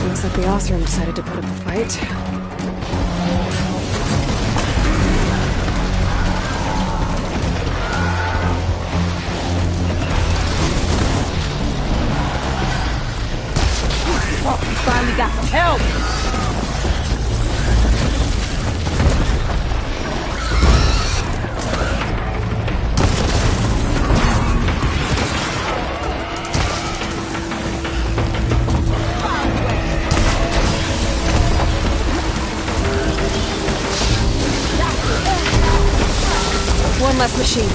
Looks like the Oseram decided to put up a fight. Oh, we finally got some help! One less machine.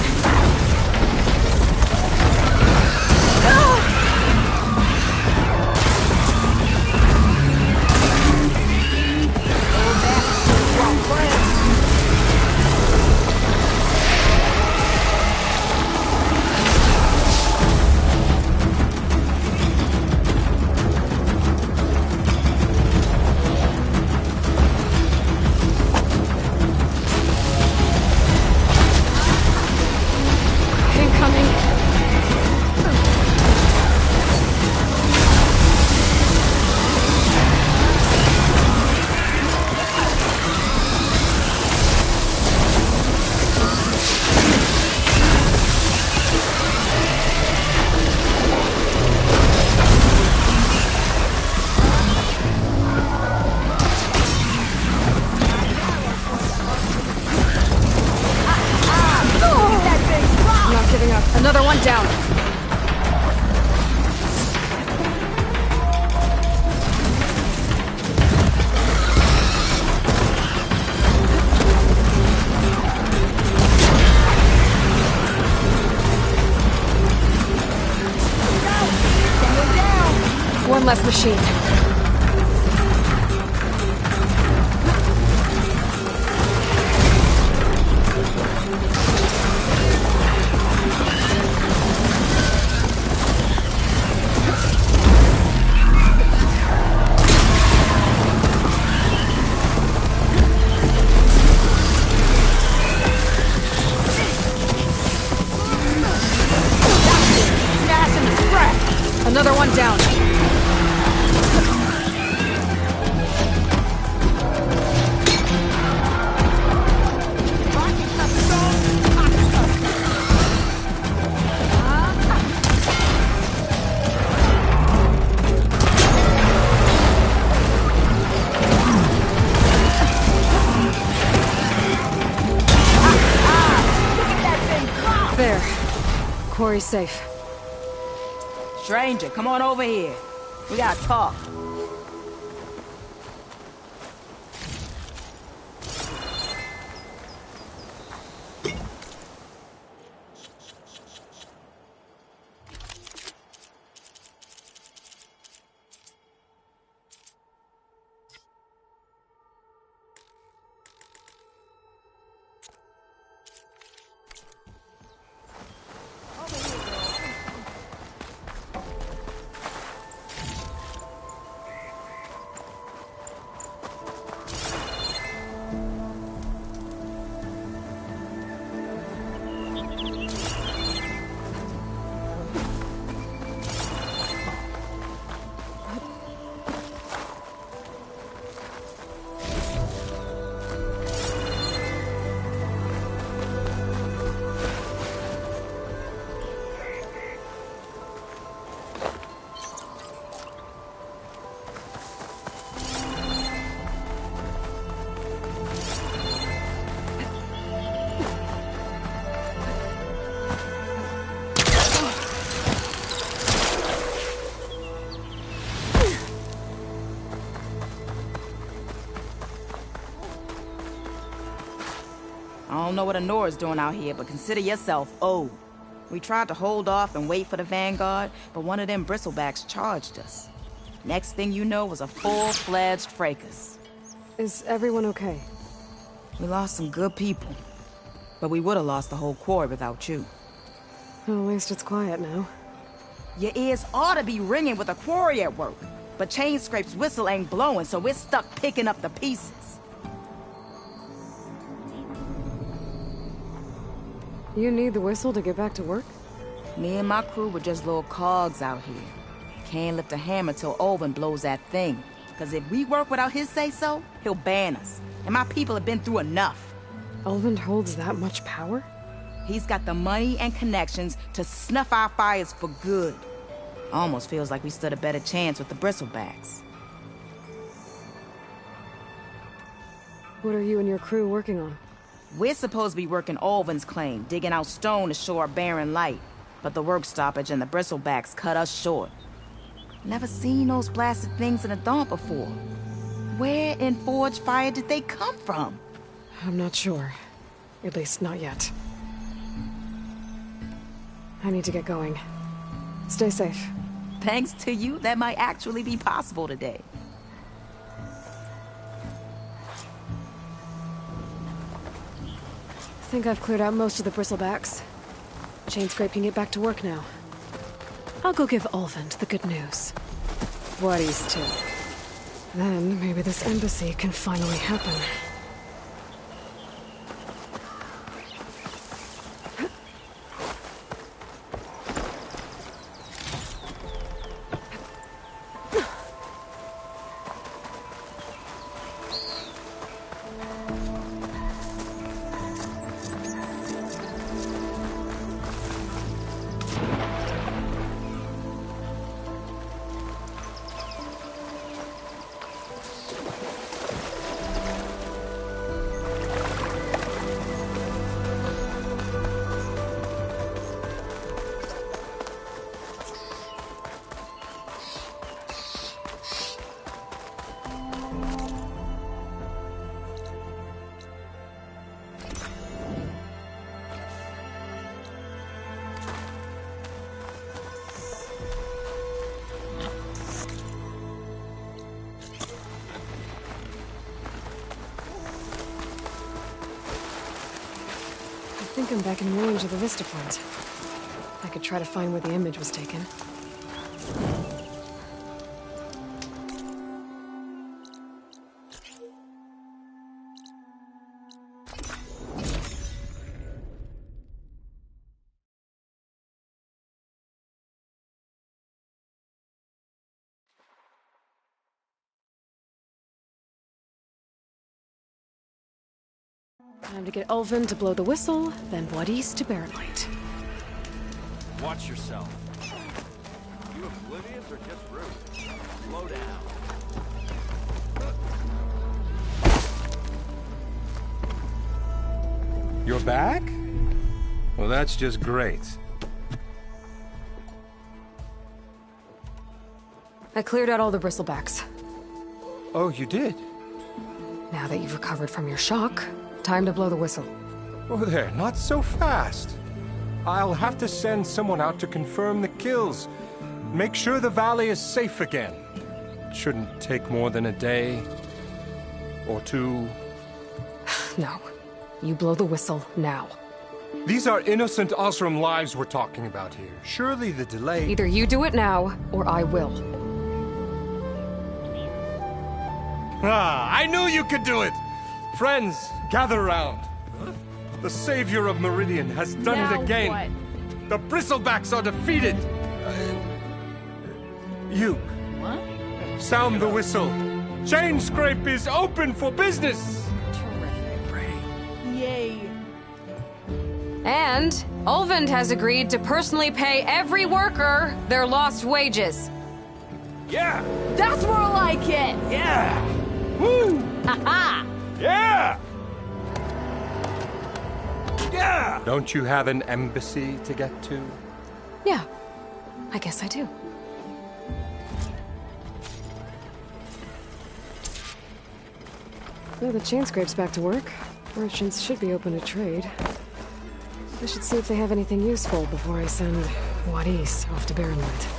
Another one down. One less machine. Another one down. There. Quarry's safe. Stranger, come on over here. We gotta talk. I don't know what Anora's doing out here, but consider yourself owed. We tried to hold off and wait for the Vanguard, but one of them bristlebacks charged us. Next thing you know was a full-fledged fracas. Is everyone okay? We lost some good people, but we would have lost the whole quarry without you. Well, at least it's quiet now. Your ears ought to be ringing with a quarry at work, but Chainscrape's whistle ain't blowing, so we're stuck picking up the pieces. You need the whistle to get back to work? Me and my crew were just little cogs out here. Can't lift a hammer till Olvin blows that thing. Cause if we work without his say-so, he'll ban us. And my people have been through enough. Olvin holds that much power? He's got the money and connections to snuff our fires for good. Almost feels like we stood a better chance with the Bristlebacks. What are you and your crew working on? We're supposed to be working Olvin's claim, digging out stone to show our barren light. But the work stoppage and the Bristlebacks cut us short. Never seen those blasted things in a Daunt before. Where in Forge Fire did they come from? I'm not sure. At least not yet. I need to get going. Stay safe. Thanks to you, that might actually be possible today. I think I've cleared out most of the Bristlebacks. Chainscrape can get back to work now. I'll go give Olvin the good news. Wadis too. Then maybe this embassy can finally happen. I think I'm back in range of the Vista point. I could try to find where the image was taken. Time to get Olvin to blow the whistle, then Wadis to bear light. Watch yourself. You oblivious or just rude? Slow down. You're back? Well, that's just great. I cleared out all the Bristlebacks. Oh, you did? Now that you've recovered from your shock, time to blow the whistle. Oh, there, not so fast. I'll have to send someone out to confirm the kills. Make sure the valley is safe again. It shouldn't take more than a day. Or two. No. You blow the whistle now. These are innocent Osram lives we're talking about here. Surely the delay... Either you do it now, or I will. Ah, I knew you could do it! Friends, gather round. The savior of Meridian has done it again. What? The Bristlebacks are defeated. You. What? Sound the whistle. Chainscrape is open for business. Terrific. Yay. And Olvin has agreed to personally pay every worker their lost wages. Yeah! That's more like it! Yeah! Woo! Ha-ha! Yeah! Yeah! Don't you have an embassy to get to? Yeah, I guess I do. Now the Chainscrape's back to work. Merchants should be open to trade. I should see if they have anything useful before I send Wadis off to Barrenlight.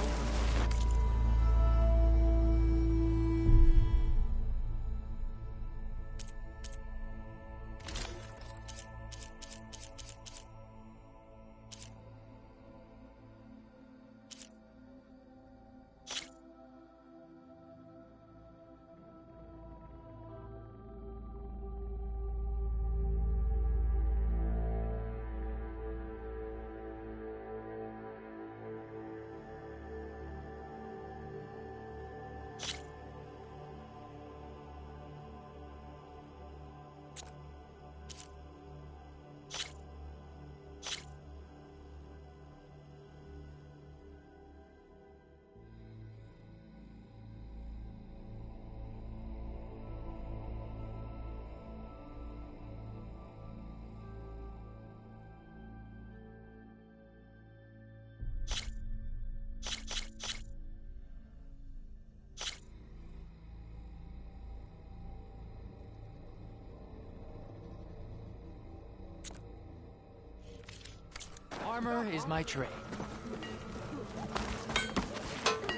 Armor is my trade.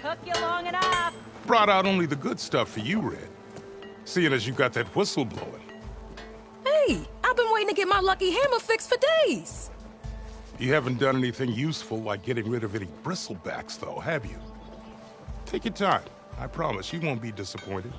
Took you long enough. Brought out only the good stuff for you, Red. Seeing as you got that whistle blowing. Hey, I've been waiting to get my lucky hammer fixed for days. You haven't done anything useful like getting rid of any bristlebacks, though, have you? Take your time. I promise you won't be disappointed.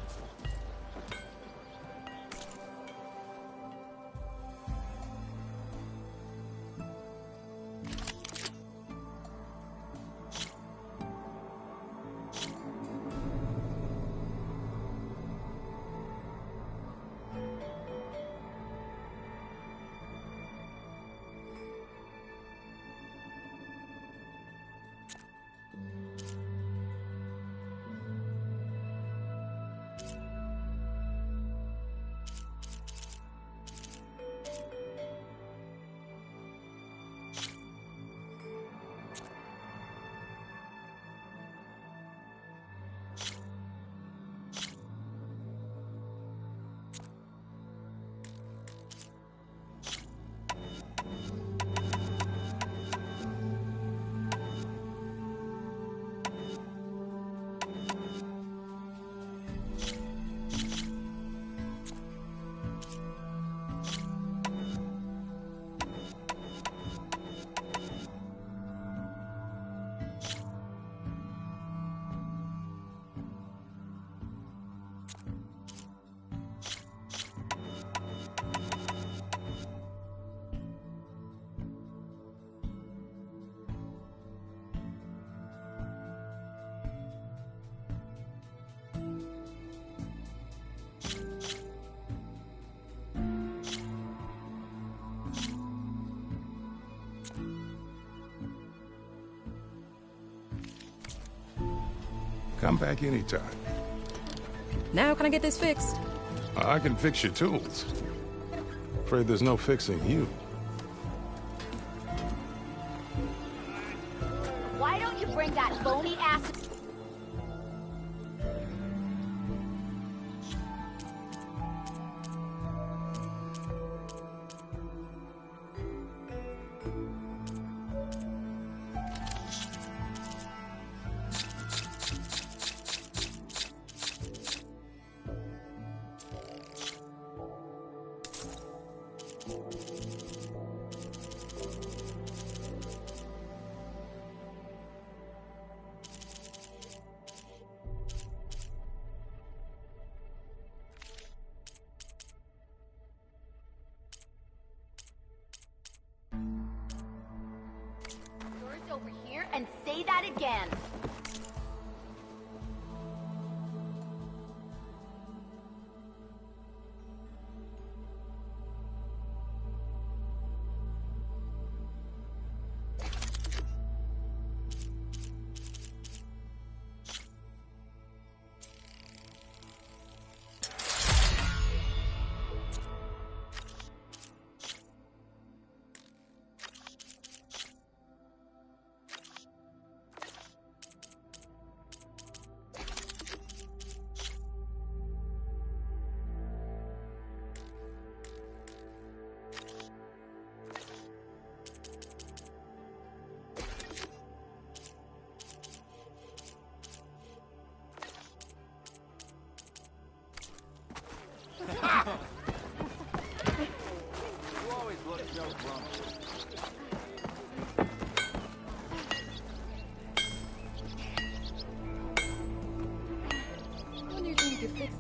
Come back anytime. Now can I get this fixed? I can fix your tools. Afraid there's no fixing you. Why don't you bring that bony ass... over here and say that again.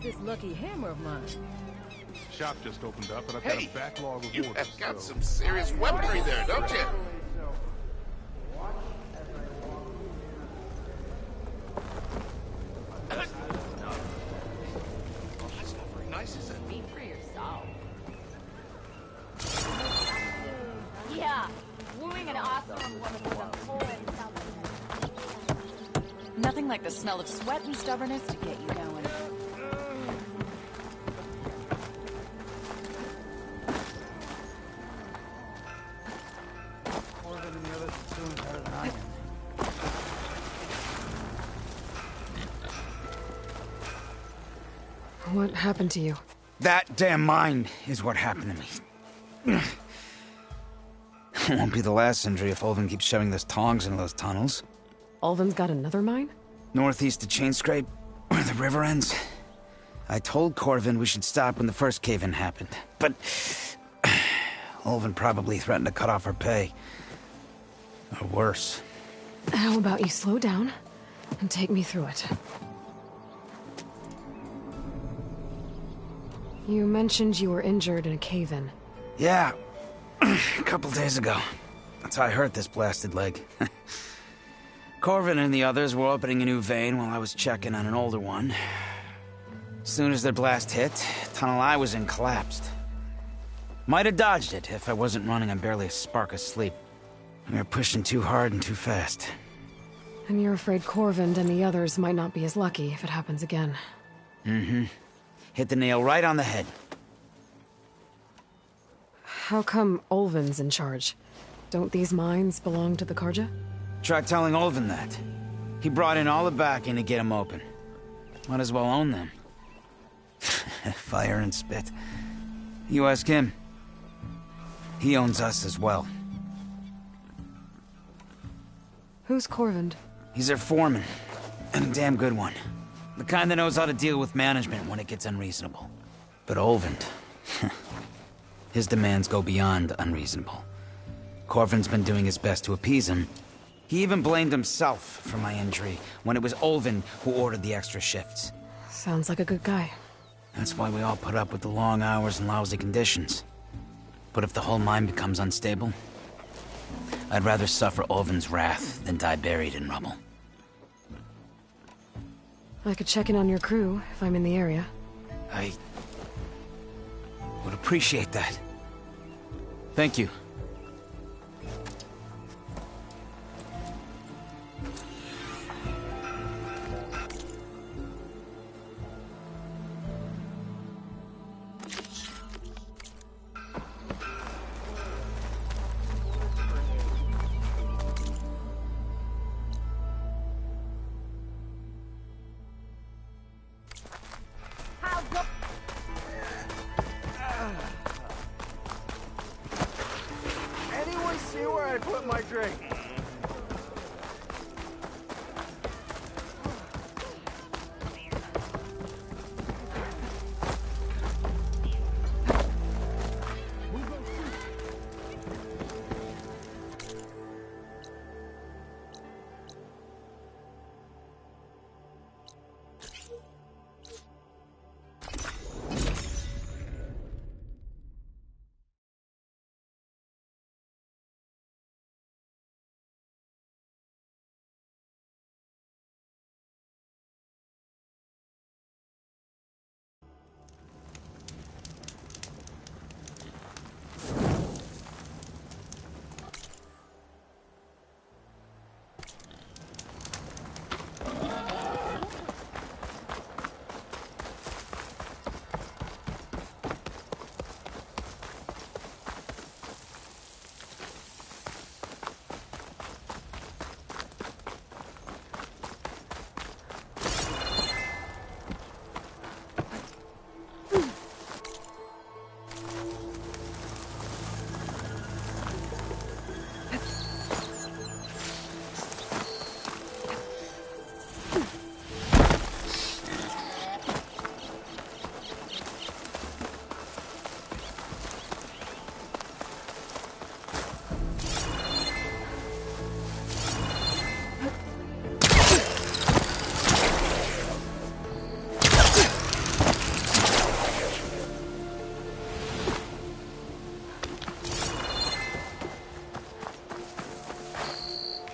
This lucky hammer of mine. Shop just opened up, and I've got a backlog of You orders. have got some serious weaponry there, don't you? That's not very nice, is it? Speak for yourself. Yeah, wooing an awesome woman with a full Nothing like the smell of sweat and stubbornness to get you going. What happened to you? That damn mine is what happened to me. Won't be the last injury if Ulvin keeps shoving those tongs into those tunnels. Ulvin's got another mine? Northeast of Chainscrape, where the river ends. I told Corvin we should stop when the first cave-in happened, but Ulvin probably threatened to cut off our pay. Or worse. How about you slow down and take me through it? You mentioned you were injured in a cave-in. Yeah, a couple days ago. That's how I hurt this blasted leg. Corvin and the others were opening a new vein while I was checking on an older one. As soon as their blast hit, the tunnel I was in collapsed. Might have dodged it if I wasn't running on barely a spark of sleep. We were pushing too hard and too fast. And you're afraid Corvin and the others might not be as lucky if it happens again. Mm-hmm. Hit the nail right on the head. How come Ulvin's in charge? Don't these mines belong to the Carja? Try telling Ulvin that. He brought in all the backing to get them open. Might as well own them. Fire and spit. You ask him. He owns us as well. Who's Corvin? He's their foreman. And a damn good one. The kind that knows how to deal with management when it gets unreasonable. But Ulvin... his demands go beyond unreasonable. Corvin's been doing his best to appease him. He even blamed himself for my injury when it was Ulvin who ordered the extra shifts. Sounds like a good guy. That's why we all put up with the long hours and lousy conditions. But if the whole mine becomes unstable, I'd rather suffer Ulvin's wrath than die buried in rubble. I could check in on your crew if I'm in the area. I would appreciate that. Thank you. Anyone see where I put my drink?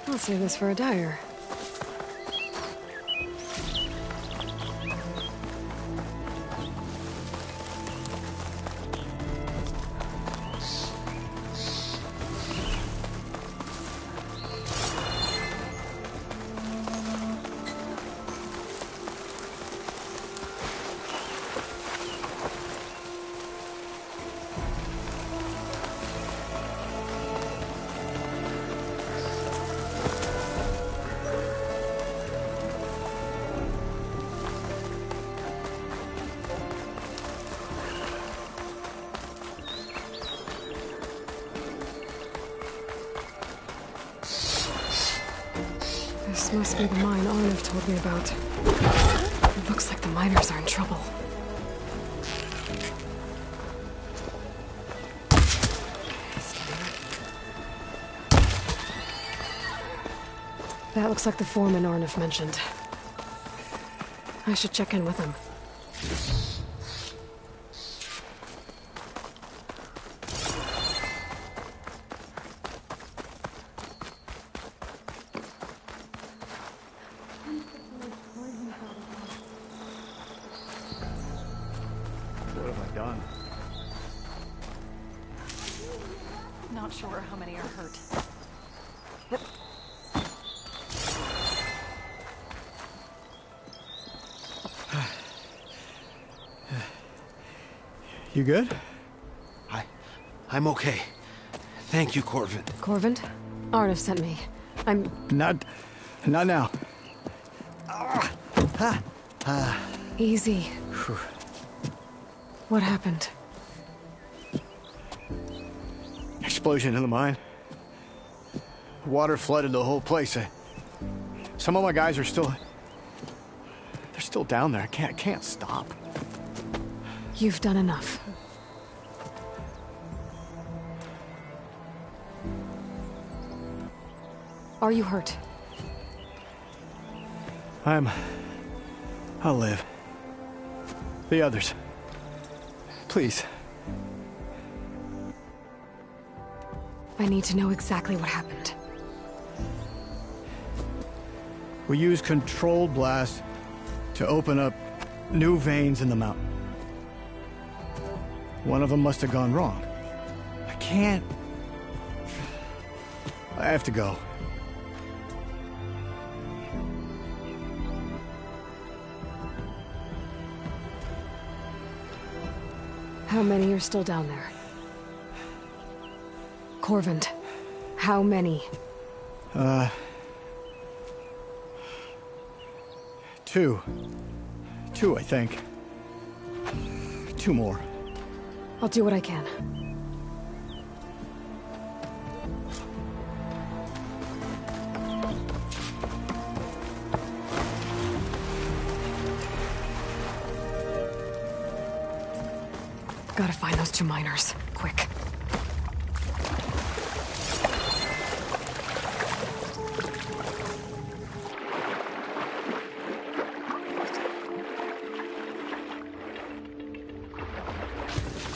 I'll save this for a dyer. This must be the mine Arnav told me about. It looks like the miners are in trouble. That looks like the foreman Arnav mentioned. I should check in with him. What have I done? Not sure how many are hurt. You good? I'm okay. Thank you, Corvin. Corvin? Arnav sent me. I'm... Not now. Easy. What happened? Explosion in the mine. Water flooded the whole place. Some of my guys are still... They're still down there. I can't stop. You've done enough. Are you hurt? I'll live. The others. Please. I need to know exactly what happened. We used controlled blast to open up new veins in the mountain. One of them must have gone wrong. I have to go. How many are still down there? Corvin, how many? Two, I think. 2 more. I'll do what I can. Gotta find those 2 miners. Quick.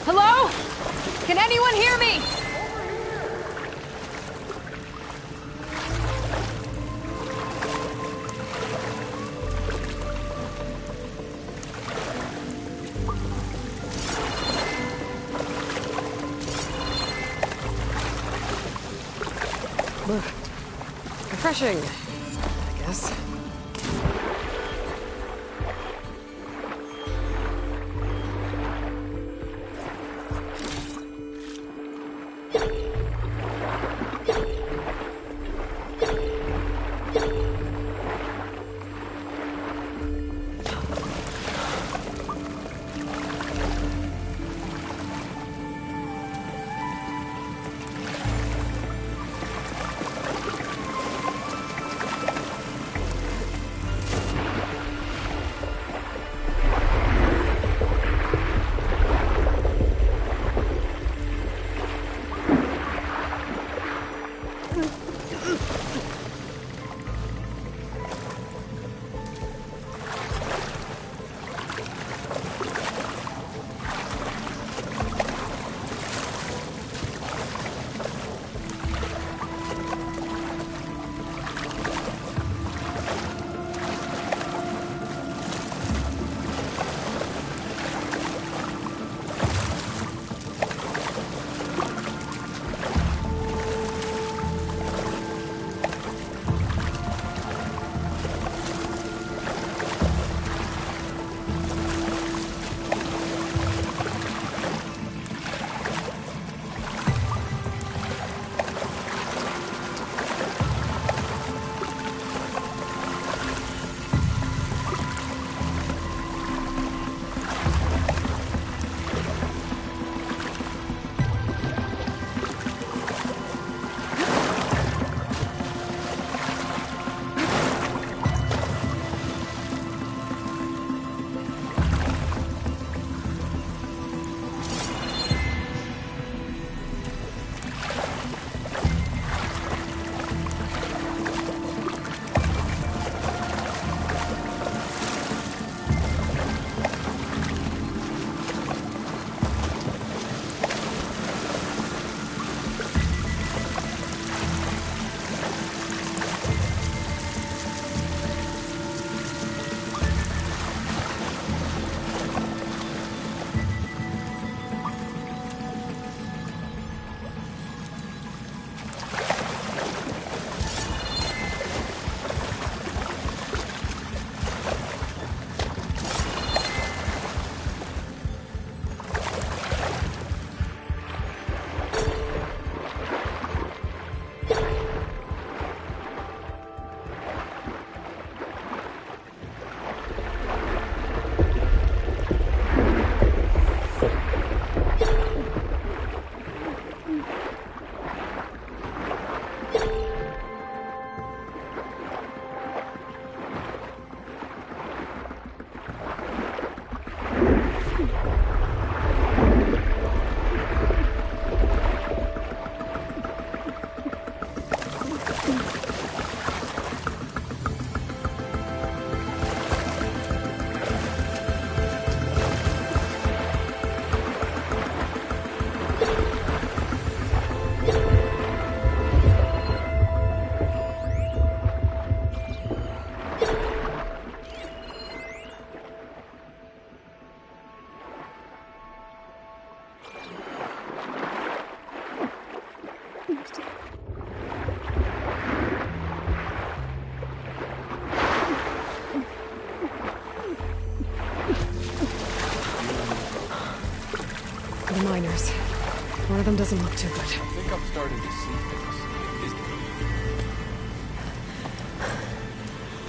Hello? Can anyone hear me? Refreshing, I guess. doesn't look too good. I think I'm starting to see things.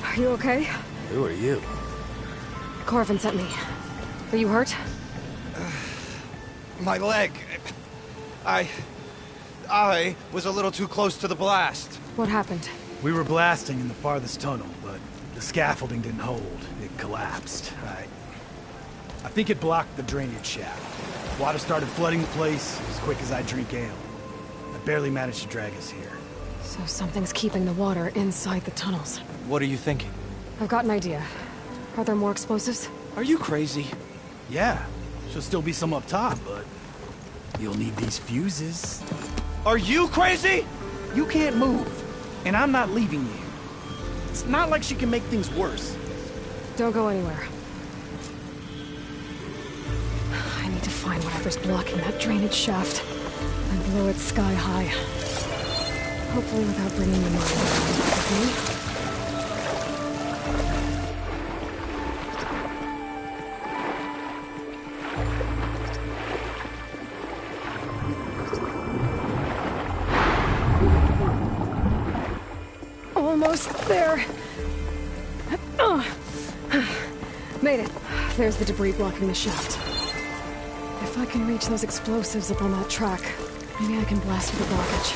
Are you okay? Who are you? Corvin sent me. Are you hurt? My leg. I was a little too close to the blast. What happened? We were blasting in the farthest tunnel, but the scaffolding didn't hold. It collapsed. I think it blocked the drainage shaft. Water started flooding the place as quick as I drink ale. I barely managed to drag us here. So something's keeping the water inside the tunnels. What are you thinking? I've got an idea. Are there more explosives? Are you crazy? Yeah, should still be some up top, but you'll need these fuses. Are you crazy? You can't move, and I'm not leaving you. It's not like she can make things worse. Don't go anywhere. I need to find whatever's blocking that drainage shaft and blow it sky high. Hopefully without bringing the mine around with me. Almost there. Made it. There's the debris blocking the shaft. If I can reach those explosives up on that track, maybe I can blast through the blockage.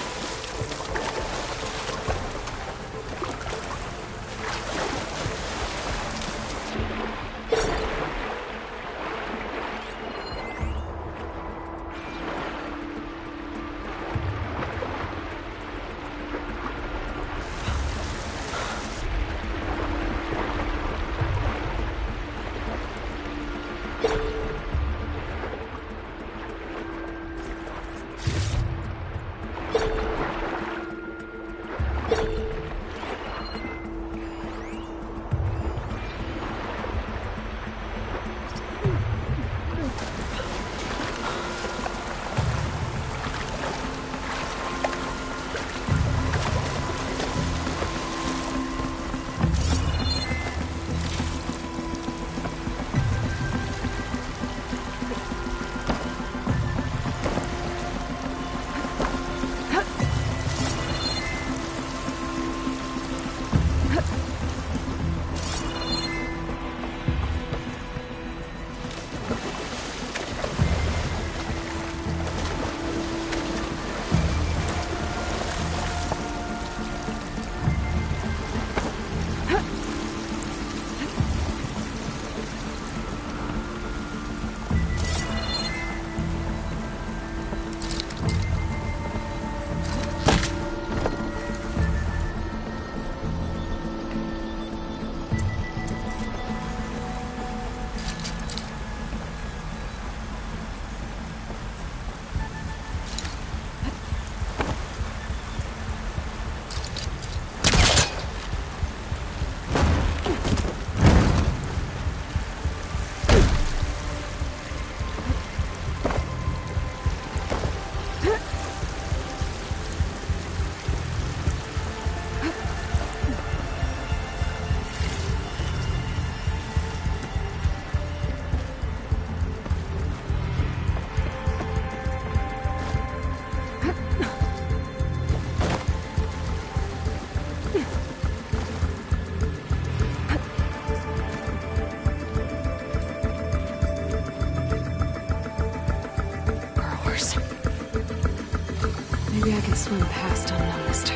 Maybe I can swim past unnoticed.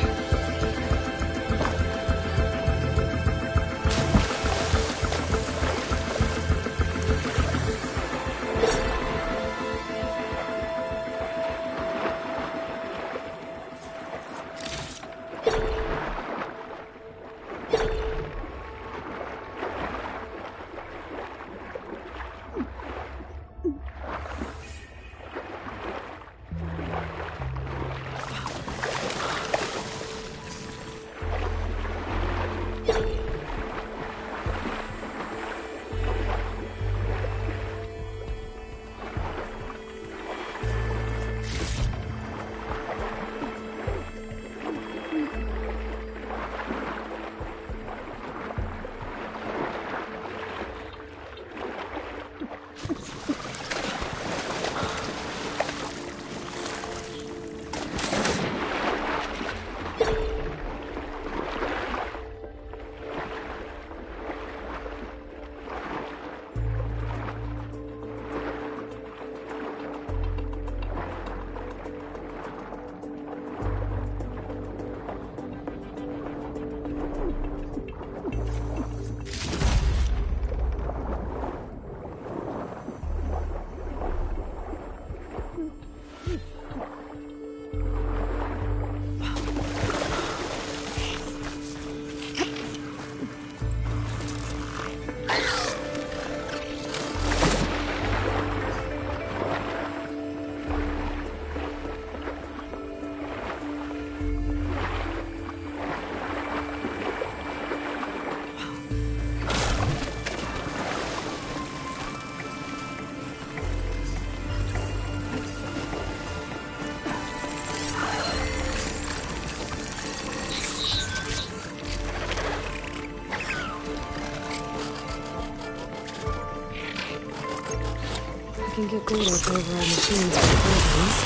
can get data to override machines with programs.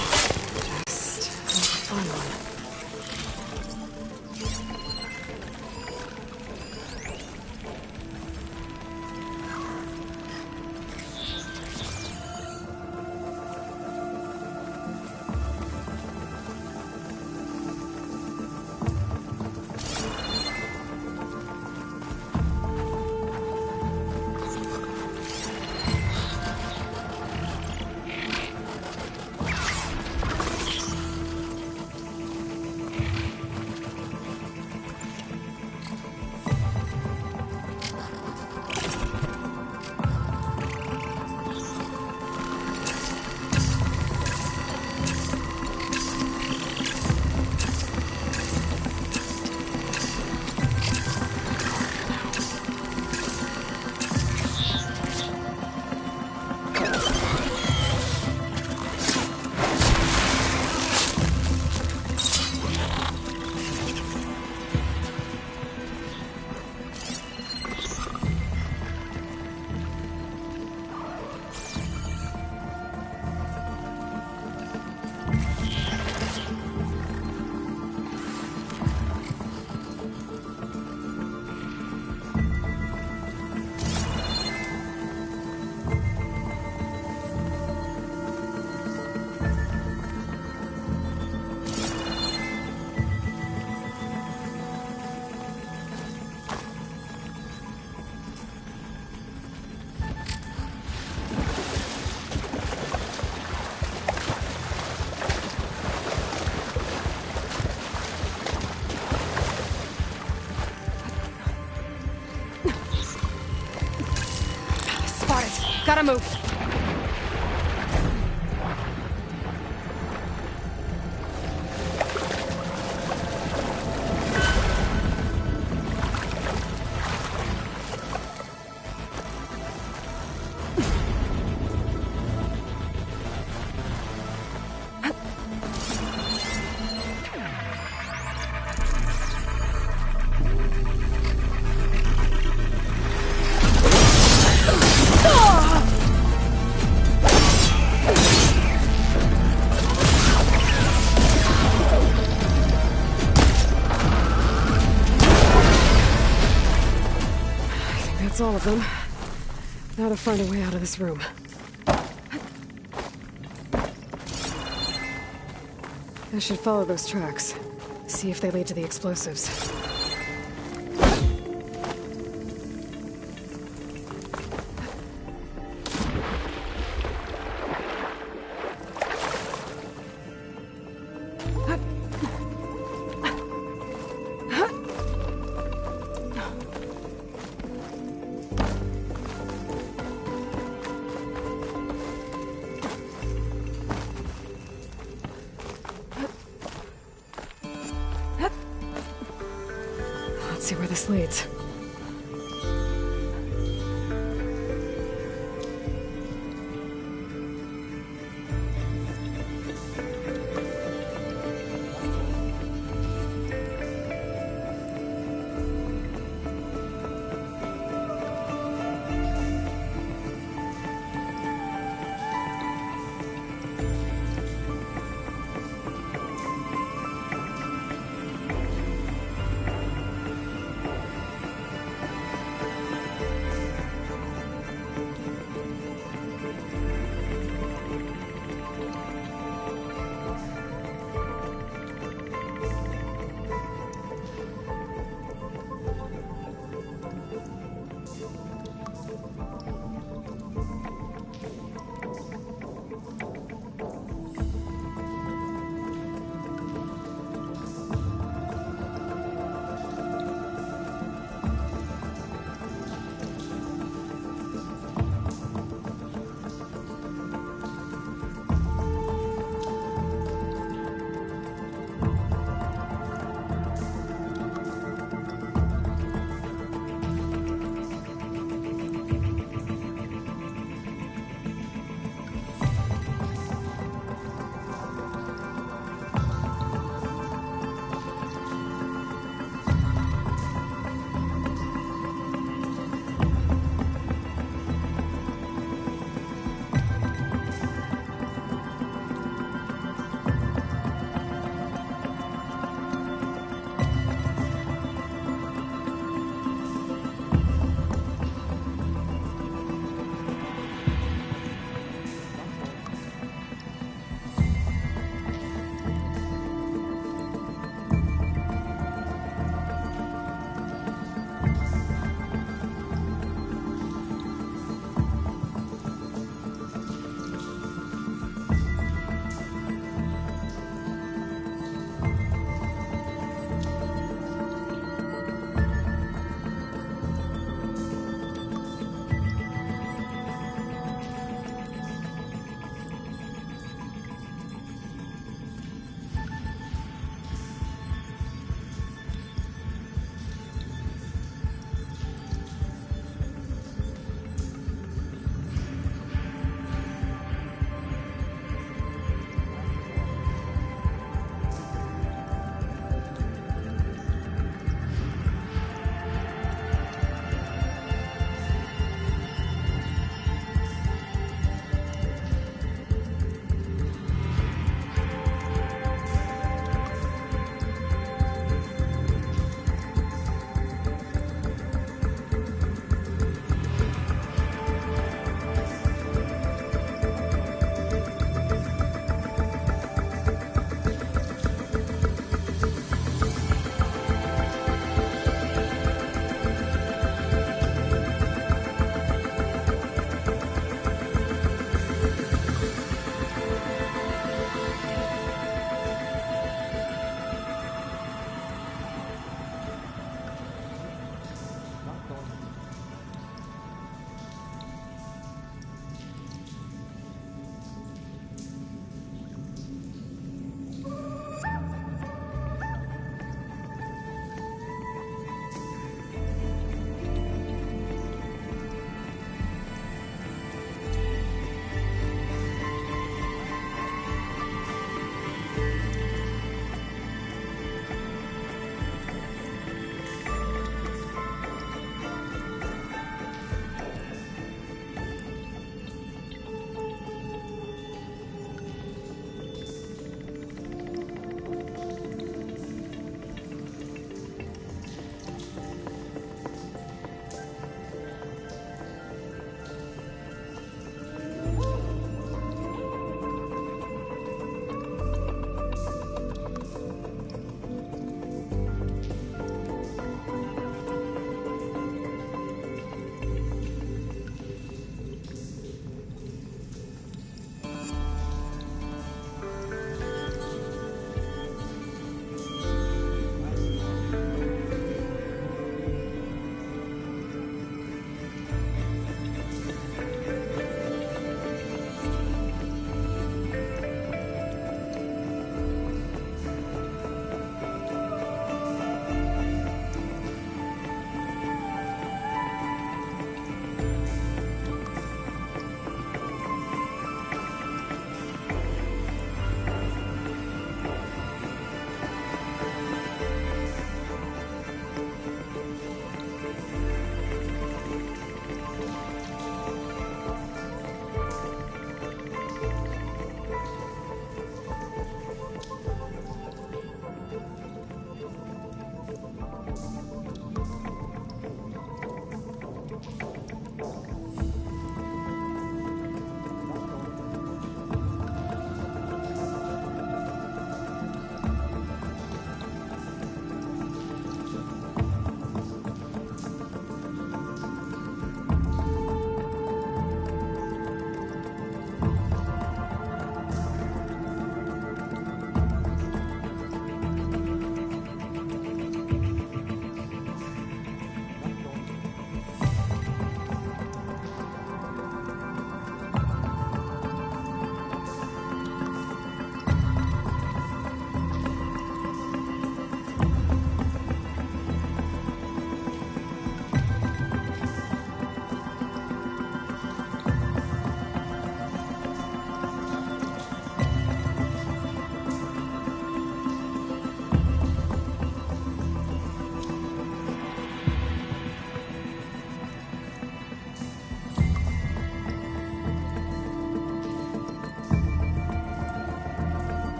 Just a fun one. Gotta move. All of them. Now to find a way out of this room. I should follow those tracks. See if they lead to the explosives. See where this leads.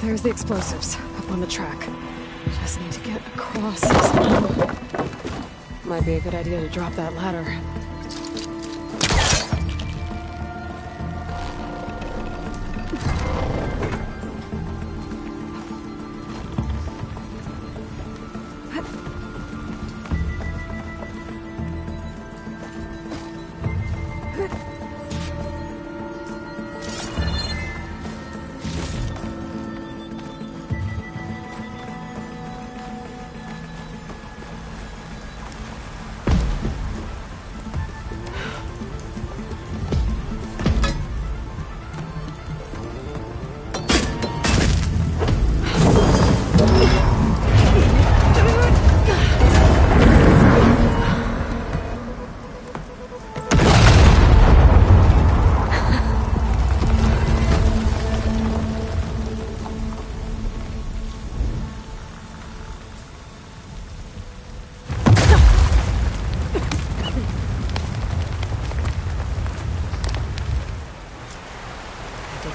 There's the explosives, up on the track. Just need to get across somehow. Might be a good idea to drop that ladder.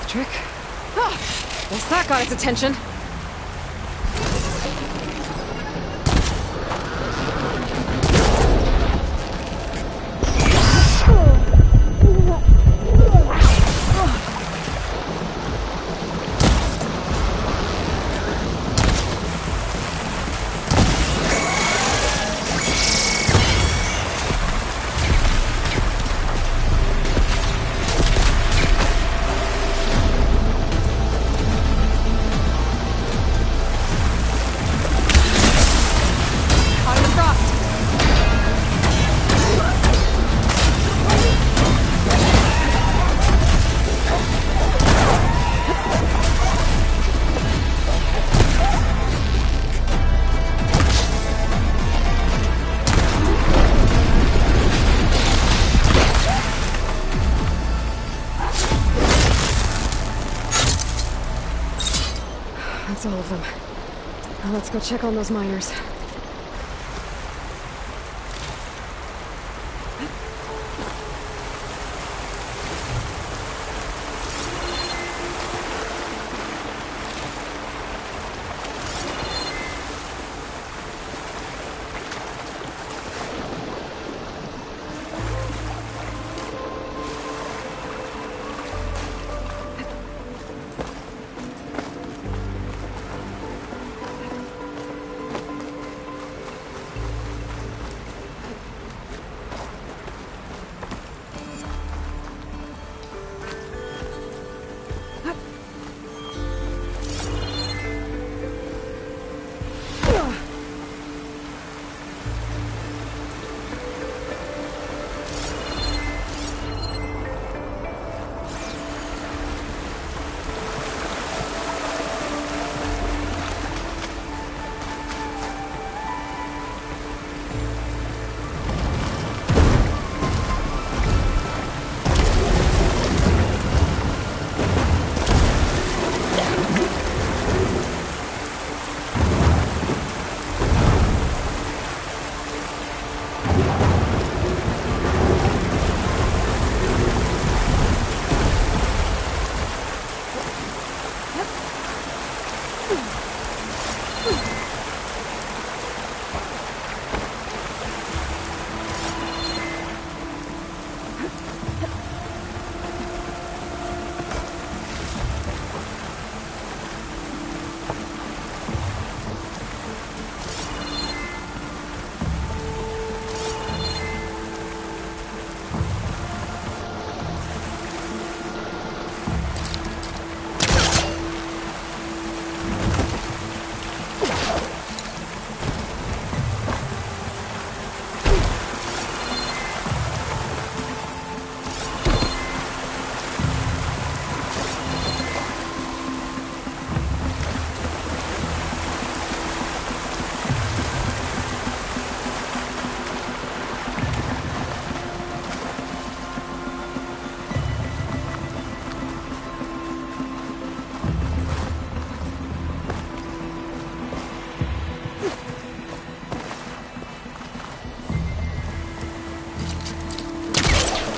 Trick. Oh, guess that got its attention. That's all of them. Now let's go check on those miners.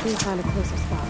Need to find a closer spot.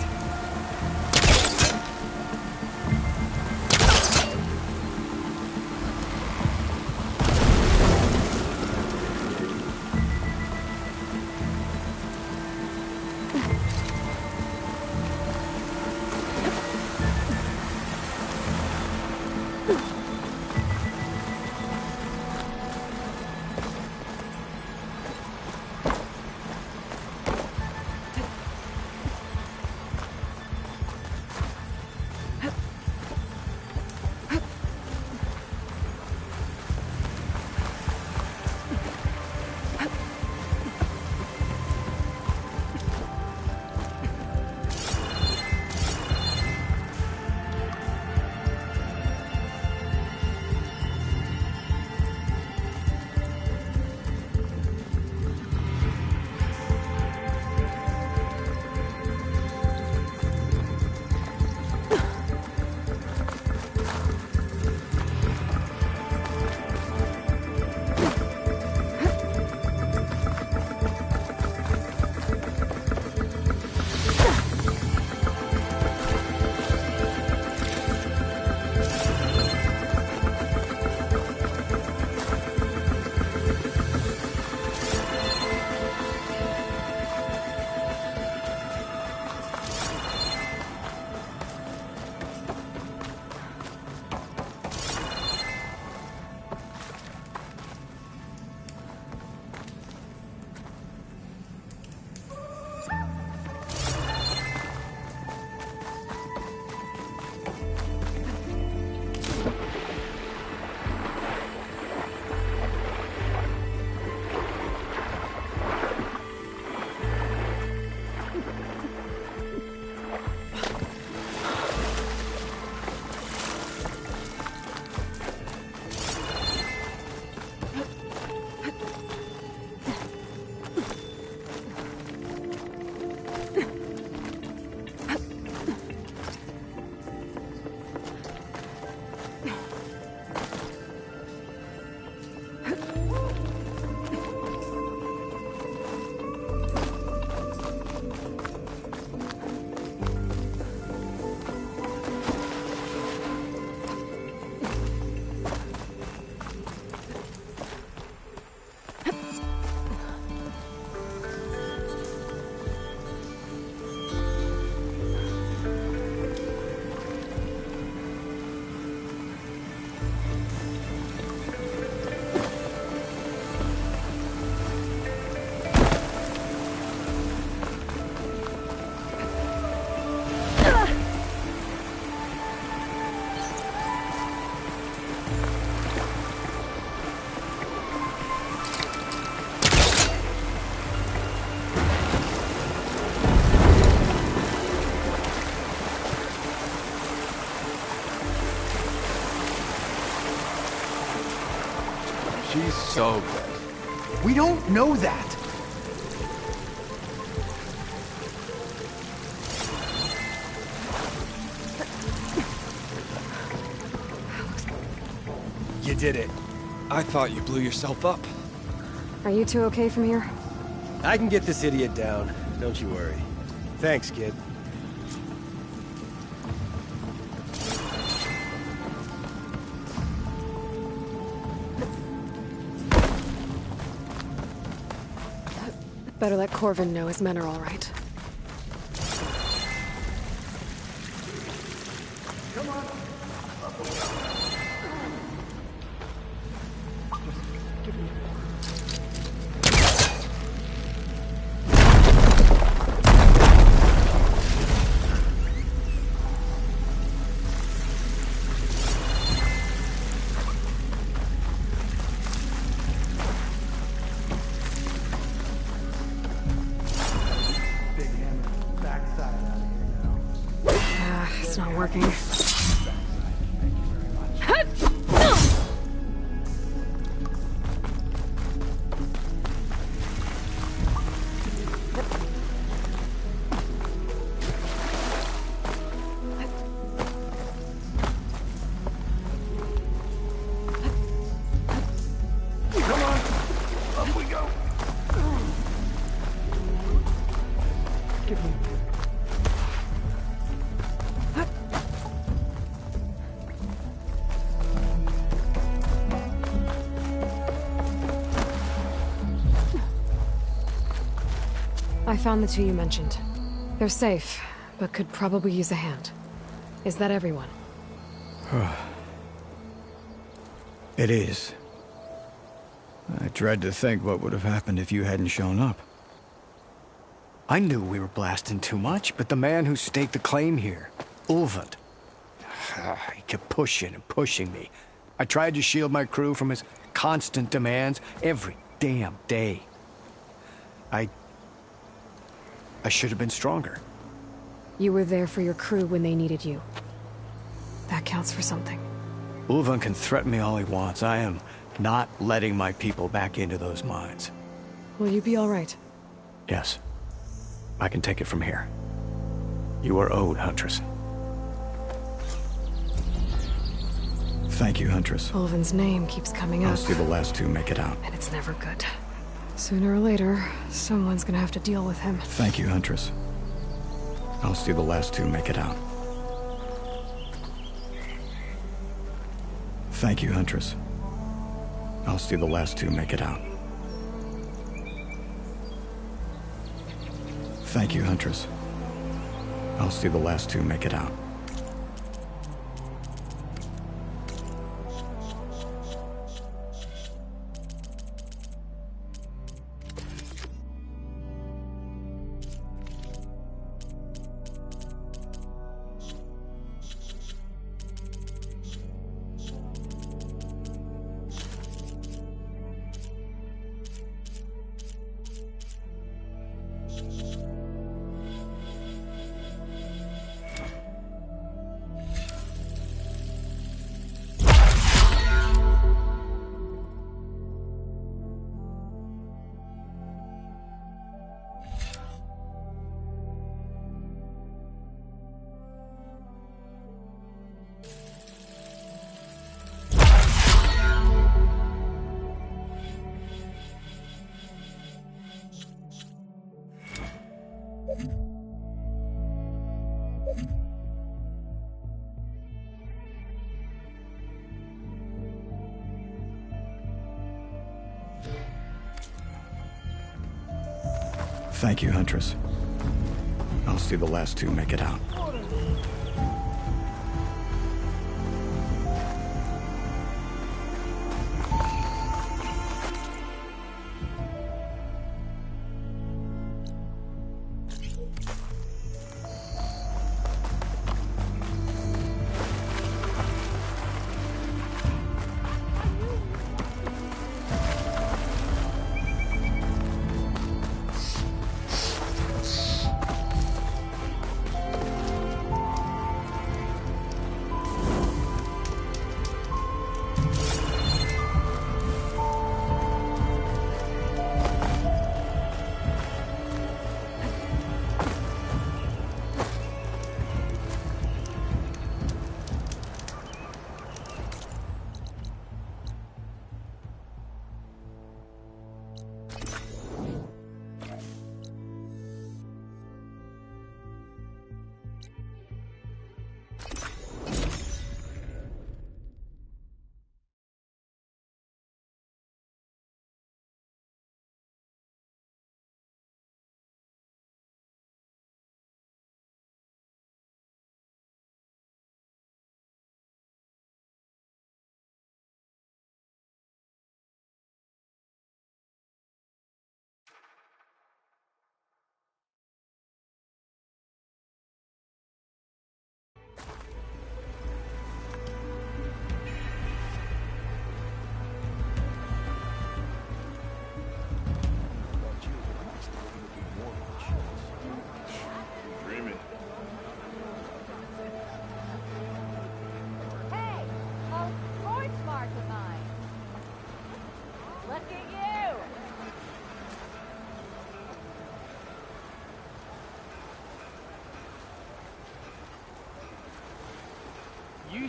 She's so good. We don't know that. You did it. I thought you blew yourself up. Are you two okay from here? I can get this idiot down. Don't you worry. Thanks, kid. Better let Corvin know his men are all right. It's not working. Come on, up we go. I found the two you mentioned. They're safe, but could probably use a hand. Is that everyone? It is. I dread to think what would have happened if you hadn't shown up. I knew we were blasting too much, but the man who staked the claim here, Ulvund, he kept pushing and pushing me. I tried to shield my crew from his constant demands every damn day. I should have been stronger. You were there for your crew when they needed you. That counts for something. Ulvund can threaten me all he wants. I am not letting my people back into those mines. Will you be all right? Yes. I can take it from here. You are owed, Huntress. Thank you, Huntress. Ulvund's name keeps coming up. I'll see the last two make it out. And it's never good. Sooner or later, someone's gonna have to deal with him. Thank you, Huntress. I'll see the last two make it out. Thank you, Huntress. I'll see the last two make it out. Thank you, Huntress. I'll see the last two make it out. Thank you, Huntress. I'll see the last two make it out.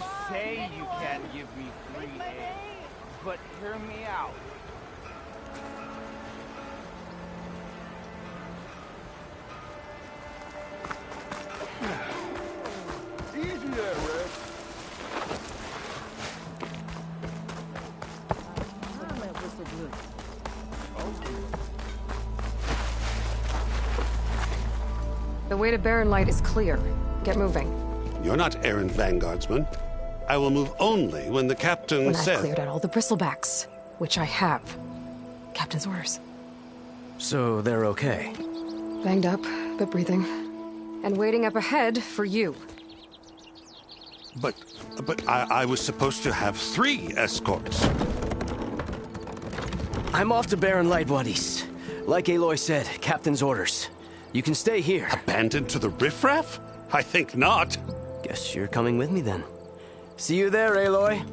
You say you can't give me free air, but hear me out. Easy there, Red. The way to Barren Light is clear. Get moving. You're not errant vanguardsman. I will move only when the captain When says... I've cleared out all the bristlebacks, which I have. Captain's orders. So they're okay? Banged up, but breathing. And waiting up ahead for you. But I was supposed to have 3 escorts. I'm off to Barren Light, buddies. Like Aloy said, Captain's orders. You can stay here. Abandoned to the riffraff? I think not. Guess you're coming with me then. See you there, Aloy.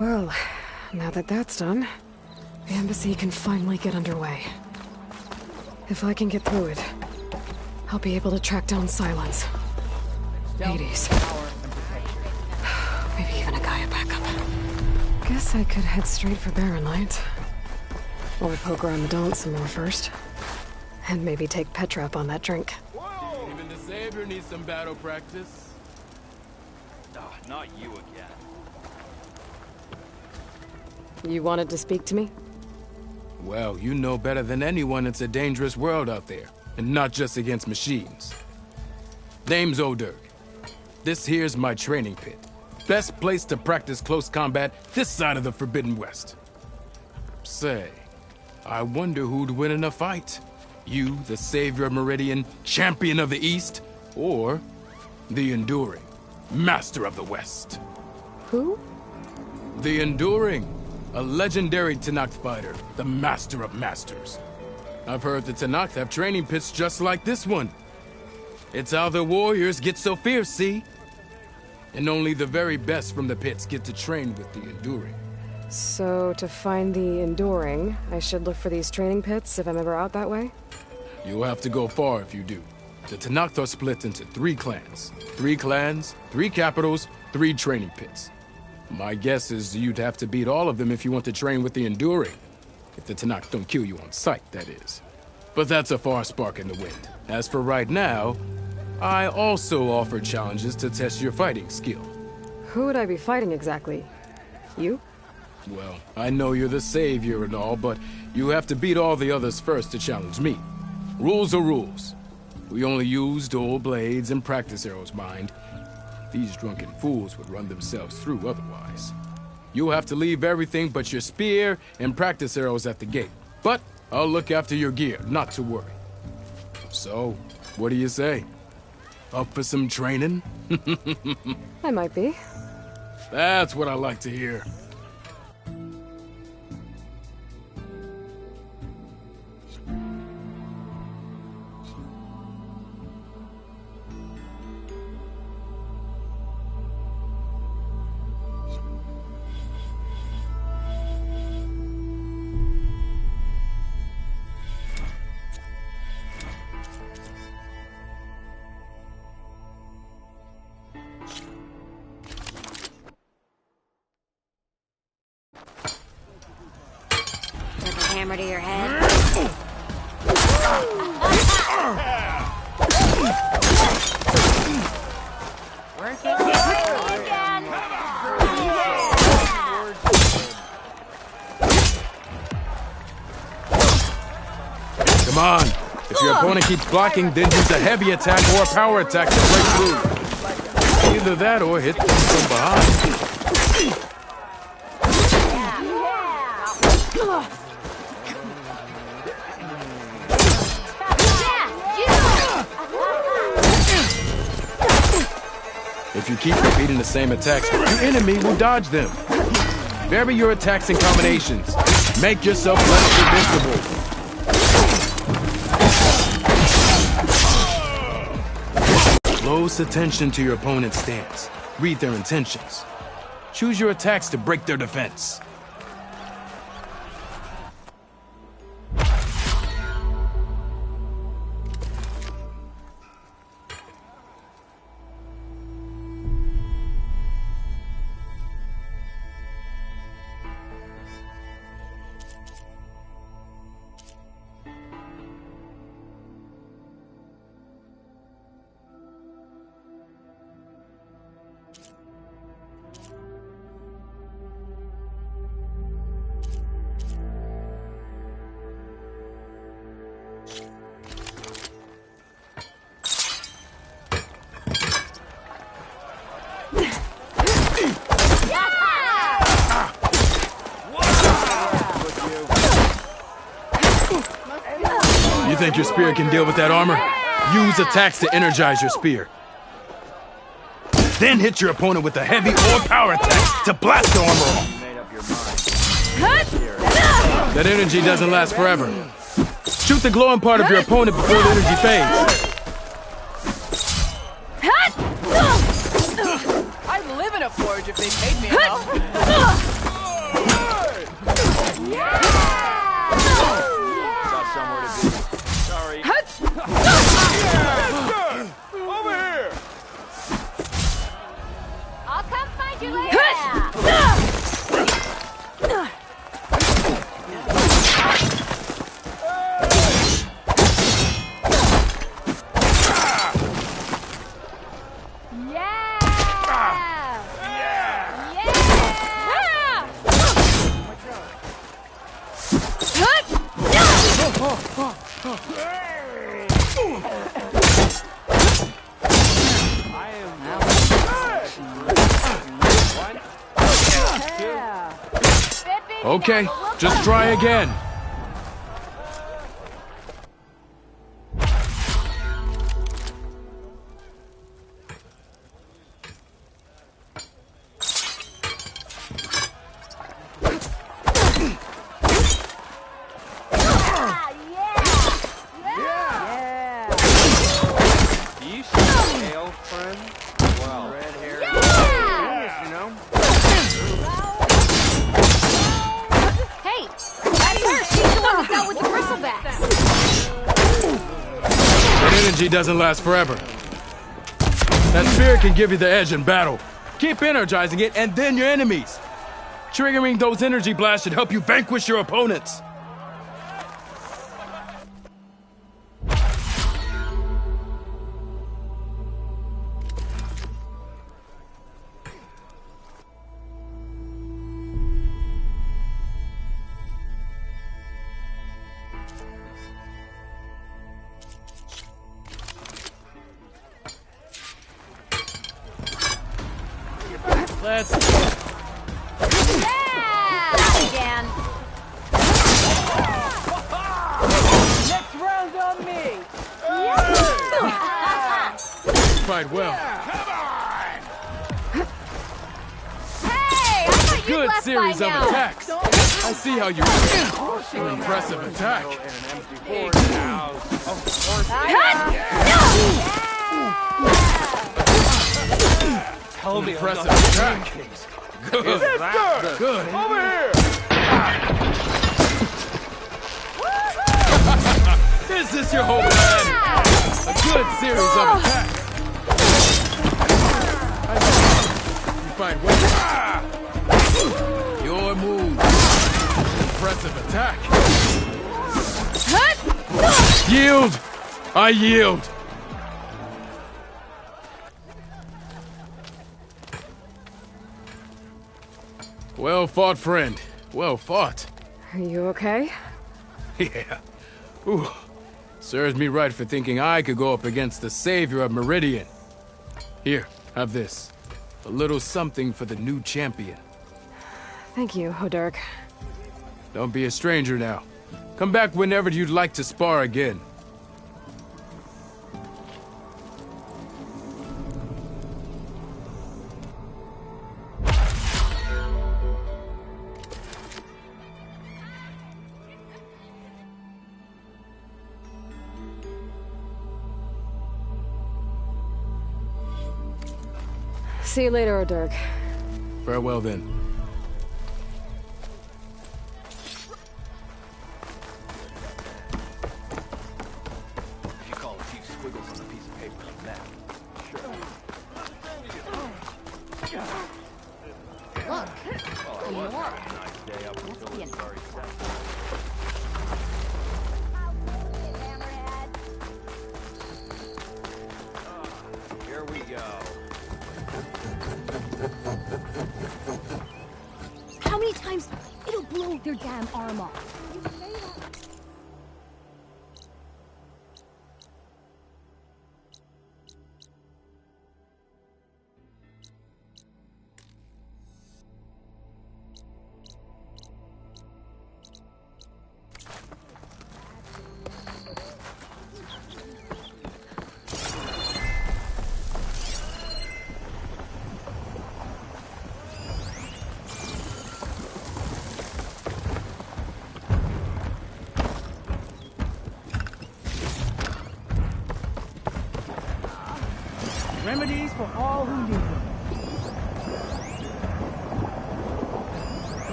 Well, now that that's done, the embassy can finally get underway. If I can get through it, I'll be able to track down Silence. Hades. Maybe even a Gaia backup. Guess I could head straight for Barren Light. Or poke around the Daunt some more first. And maybe take Petra up on that drink. Even the Savior needs some battle practice. Oh, not you again. You wanted to speak to me? Well, you know better than anyone it's a dangerous world out there, and not just against machines. Name's Oderg. This here's my training pit. Best place to practice close combat this side of the Forbidden West. Say, I wonder who'd win in a fight. You, the Savior of Meridian, Champion of the East, or the Enduring, Master of the West. Who? The Enduring. A legendary Tenakth fighter, the Master of Masters. I've heard the Tenakth have training pits just like this one. It's how the warriors get so fierce, see? And only the very best from the pits get to train with the Enduring. So, to find the Enduring, I should look for these training pits if I'm ever out that way? You'll have to go far if you do. The Tenakth are split into 3 clans. 3 clans, 3 capitals, 3 training pits. My guess is you'd have to beat all of them if you want to train with the Enduring. If the Tenakth don't kill you on sight, that is. But that's a far spark in the wind. As for right now, I also offer challenges to test your fighting skill. Who would I be fighting exactly? You? Well, I know you're the Savior and all, but you have to beat all the others first to challenge me. Rules are rules. We only use dual blades and practice arrows, mind. These drunken fools would run themselves through otherwise. You'll have to leave everything but your spear and practice arrows at the gate. But I'll look after your gear, not to worry. So, what do you say? Up for some training? I might be. That's what I like to hear. Hammer to your head. Work it again. Come on. If your opponent keeps blocking, then use a heavy attack or a power attack to break through. Either that or hit them from behind. If you keep repeating the same attacks, your enemy will dodge them. Vary your attacks and combinations. Make yourself less predictable. Close attention to your opponent's stance. Read their intentions. Choose your attacks to break their defense. You think your spear can deal with that armor? Use attacks to energize your spear. Then hit your opponent with a heavy or power attack to blast the armor off. That energy doesn't last forever. Shoot the glowing part of your opponent before the energy fades. I'd live in a forge if they paid me enough. Got somewhere to be. Sorry. Over here! I'll come find you later. Okay, just try again. You should hail, friend. Well, red hair. You know? Hey, that's her. She's the one who dealt with the bristlebacks. That energy doesn't last forever. That spear can give you the edge in battle. Keep energizing it, and then your enemies. Triggering those energy blasts should help you vanquish your opponents. Let's go. Again. Next round on me. Fight well. Hey, I thought you Good left series by of now. attacks. I see how you an impressive attack. Tell me Impressive attack. Good. Good. Over here! Is this your whole plan? A good series of attacks. You fight well. Your move. Impressive attack. Yield. I yield. Well fought, friend. Well fought. Are you okay? Yeah. Ooh. Serves me right for thinking I could go up against the savior of Meridian. Here, have this. A little something for the new champion. Thank you, Hodurk. Don't be a stranger now. Come back whenever you'd like to spar again. See you later, Dirk. Farewell then. If you call a few squiggles on a piece of paper like that, sure. Look, some more. Must be an Here we go. How many times it'll blow your damn arm off? You say that. Remedies for all who need them.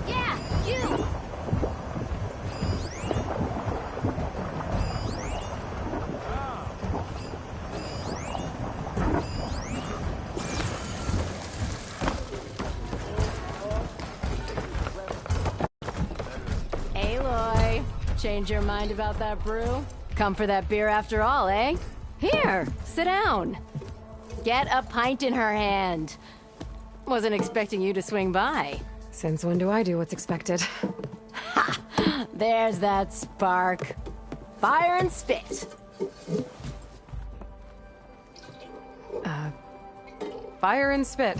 Yeah, you! Aloy, change your mind about that brew? Come for that beer after all, eh? Here, sit down. Get a pint in her hand. Wasn't expecting you to swing by. Since when do I do what's expected? Ha! There's that spark. Fire and spit. Fire and spit.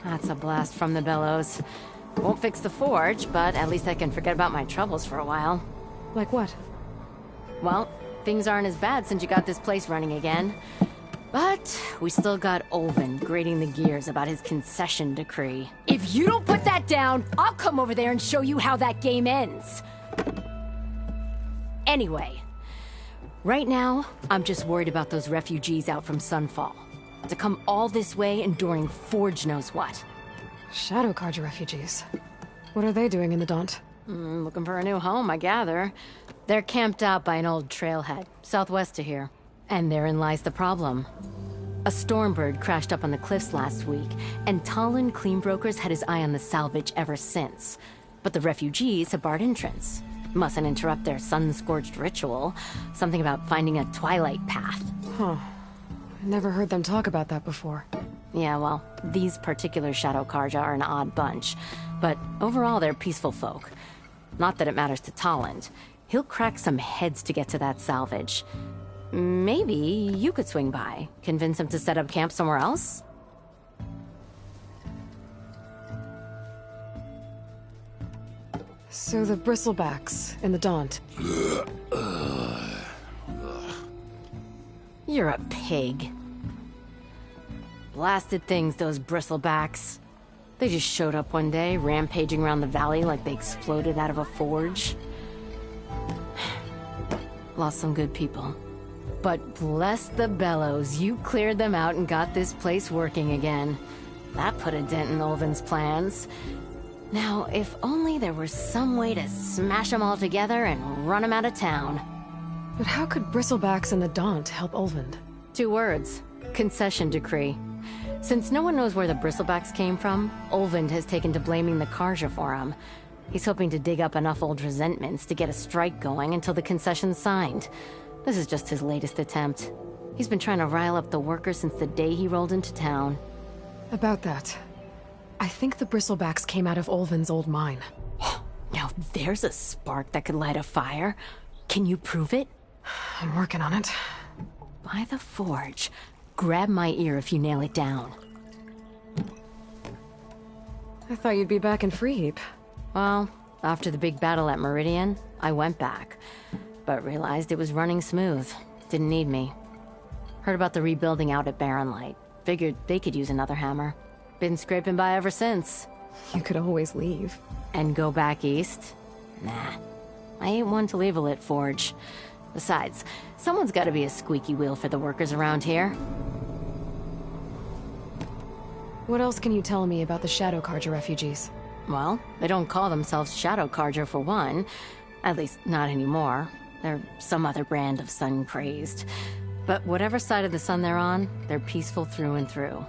That's a blast from the bellows. Won't fix the forge, but at least I can forget about my troubles for a while. Like what? Well, things aren't as bad since you got this place running again. But we still got Olvin grating the gears about his concession decree. If you don't put that down, I'll come over there and show you how that game ends. Anyway, right now, I'm just worried about those refugees out from Sunfall. To come all this way enduring Forge knows what. Shadow Carja refugees. What are they doing in the Daunt? Looking for a new home, I gather. They're camped out by an old trailhead, southwest of here. And therein lies the problem. A Stormbird crashed up on the cliffs last week, and Talon Cleanbrokers had his eye on the salvage ever since. But the refugees have barred entrance. Mustn't interrupt their sun-scorched ritual. Something about finding a twilight path. Huh. I never heard them talk about that before. Yeah, well, these particular Shadow Carja are an odd bunch. But overall, they're peaceful folk. Not that it matters to Talon. He'll crack some heads to get to that salvage. Maybe you could swing by, convince him to set up camp somewhere else? So the Bristlebacks in the Daunt. You're a pig. Blasted things, those Bristlebacks. They just showed up one day, rampaging around the valley like they exploded out of a forge. Lost some good people. But bless the bellows, you cleared them out and got this place working again. That put a dent in Olvin's plans. Now, if only there were some way to smash them all together and run them out of town. But how could Bristlebacks and the Daunt help Olvind? 2 words. Concession decree. Since no one knows where the Bristlebacks came from, Olvind has taken to blaming the Carja for them. He's hoping to dig up enough old resentments to get a strike going until the concession's signed. This is just his latest attempt. He's been trying to rile up the workers since the day he rolled into town. About that, I think the Bristlebacks came out of Olvin's old mine. Now there's a spark that could light a fire. Can you prove it? I'm working on it. By the forge. Grab my ear if you nail it down. I thought you'd be back in Freeheap. Well, after the big battle at Meridian, I went back. But realized it was running smooth. Didn't need me. Heard about the rebuilding out at Barren Light. Figured they could use another hammer. Been scraping by ever since. You could always leave. And go back east? Nah. I ain't one to leave a lit forge. Besides, someone's gotta be a squeaky wheel for the workers around here. What else can you tell me about the Shadow Carja refugees? Well, they don't call themselves Shadow Carja for one. At least, not anymore. They're some other brand of sun-crazed. But whatever side of the sun they're on, they're peaceful through and through.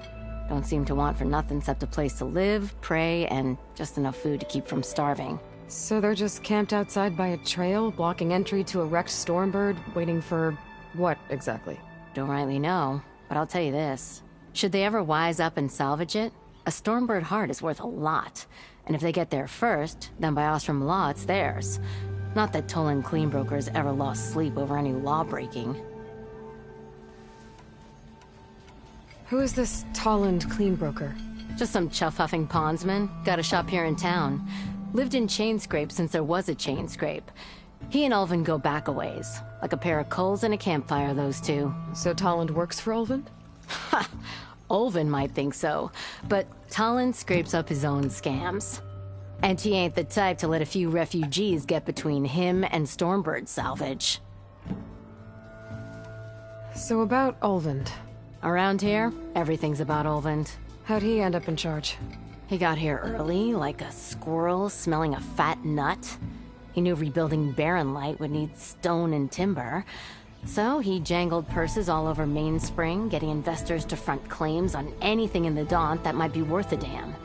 Don't seem to want for nothing except a place to live, pray, and just enough food to keep from starving. So they're just camped outside by a trail, blocking entry to a wrecked Stormbird, waiting for... what, exactly? Don't rightly know, but I'll tell you this. Should they ever wise up and salvage it, a Stormbird heart is worth a lot. And if they get there first, then by Ostrom law, it's theirs. Not that Toland Cleanbrokers ever lost sleep over any law-breaking. Who is this Toland Cleanbroker? Just some chuff-huffing pondsman. Got a shop here in town. Lived in Chainscrape since there was a Chainscrape. He and Ulvund go back a ways. Like a pair of coals and a campfire, those two. So Toland works for Ulvund? Ha! Ulvund might think so, but Toland scrapes up his own scams. And he ain't the type to let a few refugees get between him and Stormbird salvage. So about Ulvund. Around here, everything's about Ulvund. How'd he end up in charge? He got here early, like a squirrel smelling a fat nut. He knew rebuilding Barren Light would need stone and timber. So he jangled purses all over Mainspring, getting investors to front claims on anything in the Daunt that might be worth a damn.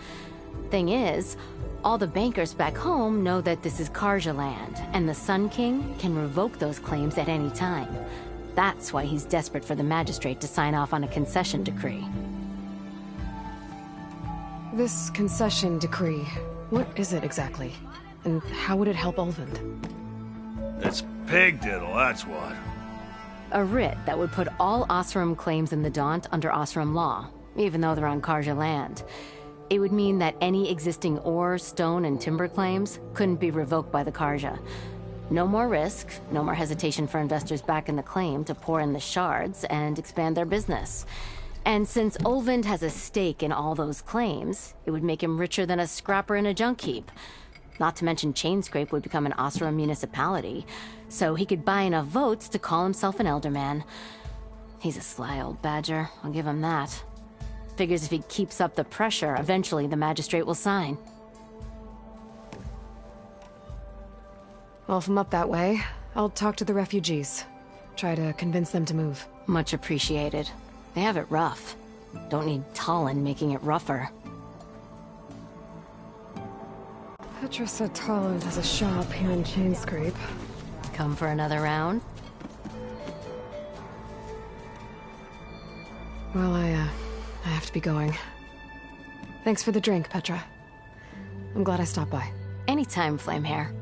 Thing is, all the bankers back home know that this is Carja land, and the Sun King can revoke those claims at any time. That's why he's desperate for the magistrate to sign off on a concession decree. This concession decree, what is it exactly? And how would it help Ulvund? It's pig diddle, that's what. A writ that would put all Osram claims in the Daunt under Osram law, even though they're on Carja land. It would mean that any existing ore, stone, and timber claims couldn't be revoked by the Carja. No more risk, no more hesitation for investors back in the claim to pour in the shards and expand their business. And since Ulvund has a stake in all those claims, it would make him richer than a scrapper in a junk heap. Not to mention Chainscrape would become an Osram municipality, so he could buy enough votes to call himself an Elderman. He's a sly old badger, I'll give him that. Figures if he keeps up the pressure, eventually the magistrate will sign. Well, if I'm up that way, I'll talk to the refugees. Try to convince them to move. Much appreciated. They have it rough. Don't need Toland making it rougher. Petra said Toland has a shop here in Chainscrape. Come for another round? Well, I have to be going. Thanks for the drink, Petra. I'm glad I stopped by. Anytime, Flamehair.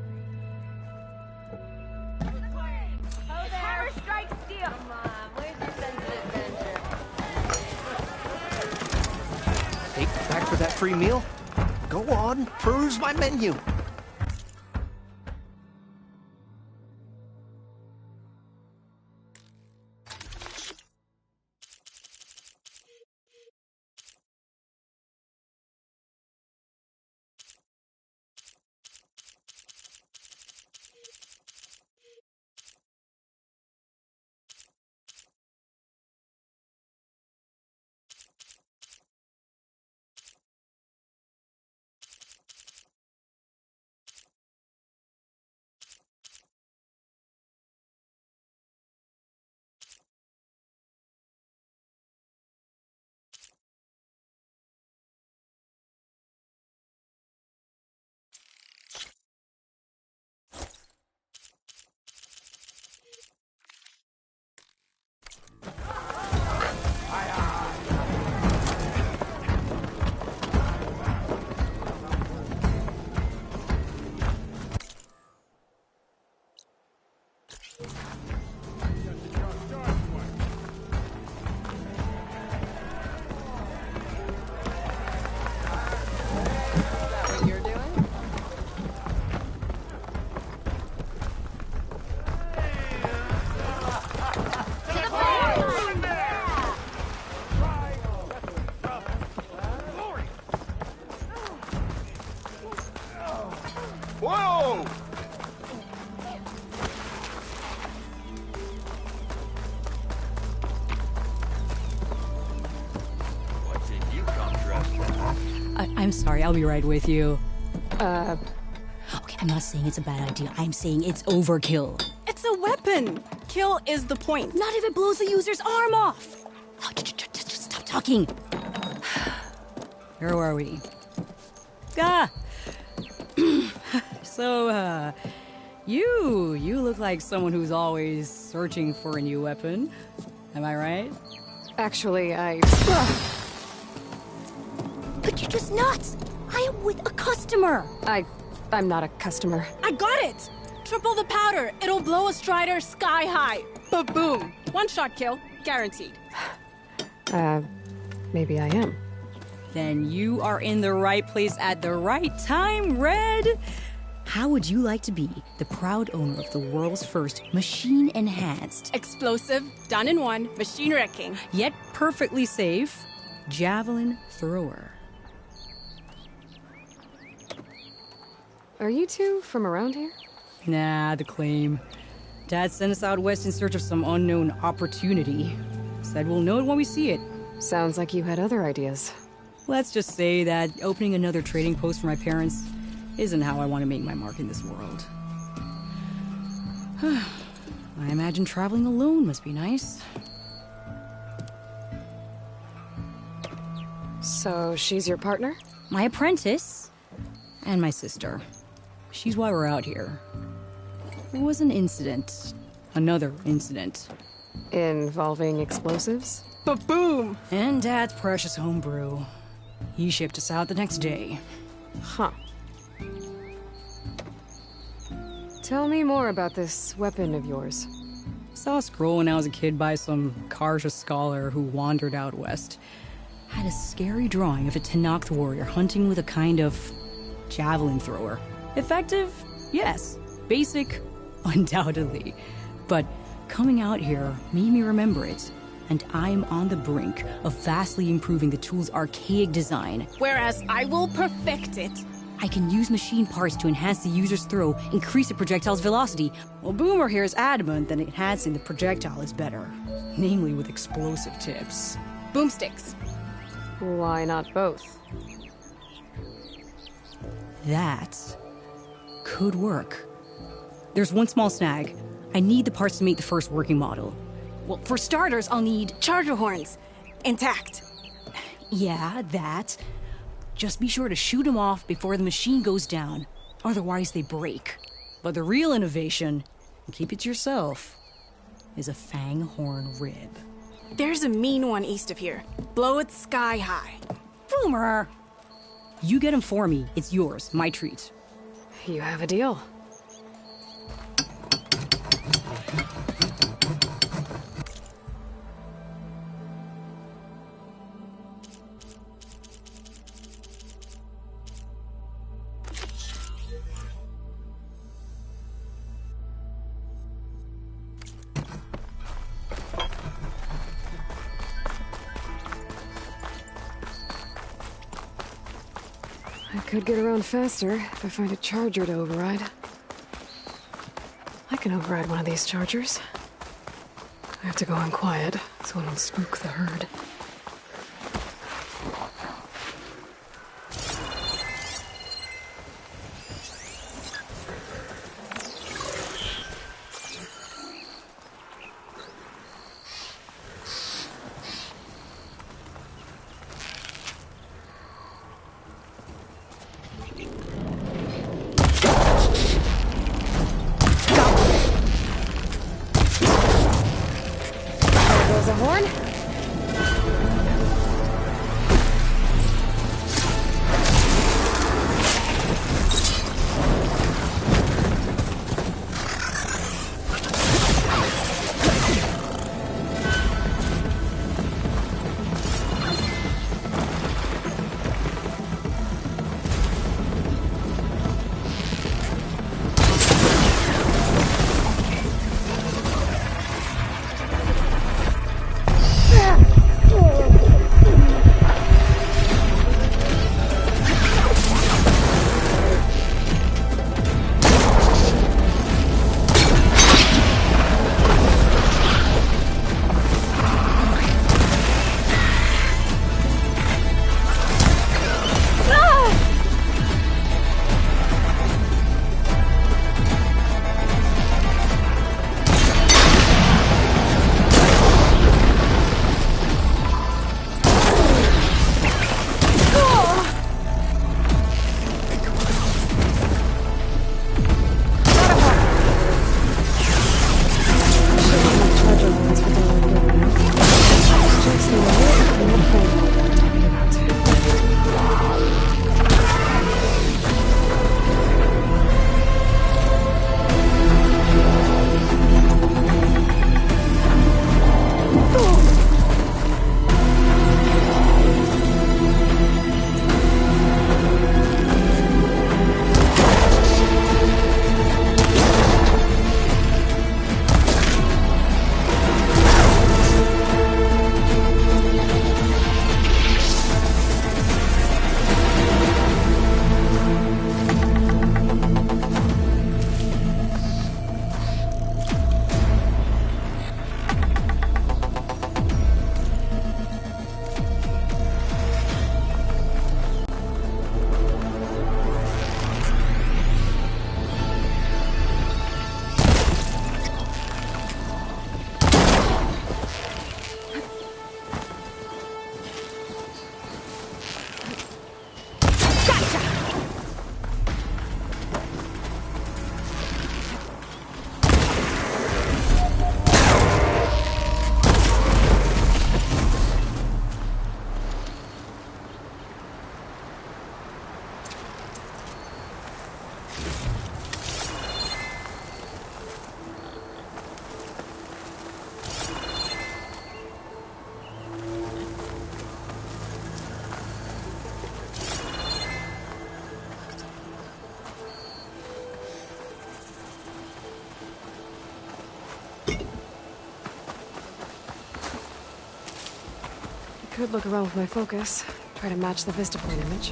Hey, back for that free meal? Go on, peruse my menu. I'm sorry, I'll be right with you. Okay, I'm not saying it's a bad idea. I'm saying it's overkill. It's a weapon. Kill is the point. Not if it blows the user's arm off. Oh, just stop talking. Where were we? So, you look like someone who's always searching for a new weapon. Am I right? Actually, But you're just nuts! I am with a customer! I'm not a customer. I got it! Triple the powder. It'll blow a Strider sky high. Ba-boom. One shot kill. Guaranteed. Maybe I am. Then you are in the right place at the right time, Red! How would you like to be the proud owner of the world's first machine-enhanced, explosive, done in one, machine wrecking, yet perfectly safe, javelin thrower? Are you two from around here? Nah, the claim. Dad sent us out west in search of some unknown opportunity. Said we'll know it when we see it. Sounds like you had other ideas. Let's just say that opening another trading post for my parents isn't how I want to make my mark in this world. I imagine traveling alone must be nice. So she's your partner? My apprentice and my sister. She's why we're out here. There was an incident. Another incident. Involving explosives? Ba-boom! And Dad's precious homebrew. He shipped us out the next day. Huh. Tell me more about this weapon of yours. Saw a scroll when I was a kid by some Karja scholar who wandered out west. Had a scary drawing of a Tenakth warrior hunting with a kind of javelin thrower. Effective? Yes. Basic? Undoubtedly. But coming out here made me remember it. And I'm on the brink of vastly improving the tool's archaic design. Whereas I will perfect it. I can use machine parts to enhance the user's throw, increase the projectile's velocity. Well, Boomer here is adamant that enhancing the projectile is better. Namely with explosive tips. Boomsticks. Why not both? That could work. There's one small snag. I need the parts to make the first working model. Well, for starters, I'll need charger horns. Intact. Yeah, that. Just be sure to shoot them off before the machine goes down. Otherwise, they break. But the real innovation, and keep it to yourself, is a fang horn rib. There's a mean one east of here. Blow it sky high. Boomer! You get him for me. It's yours. My treat. You have a deal. I could get around faster if I find a charger to override. I can override one of these chargers. I have to go in quiet so I don't spook the herd. There's a horn. Could look around with my focus. Try to match the Vista point image.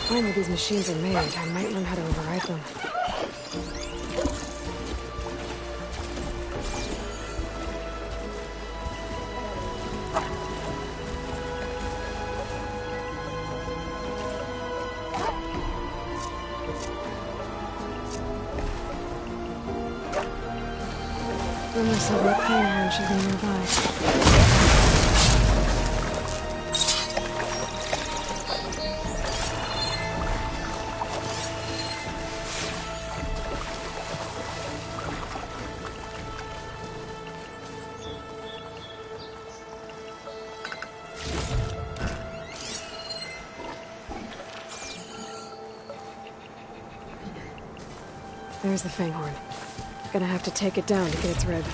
Find where these machines are made, I might learn how to override them. Unless I work clean her and she'll be nearby. There's the Fanghorn. Gonna have to take it down to get its rib.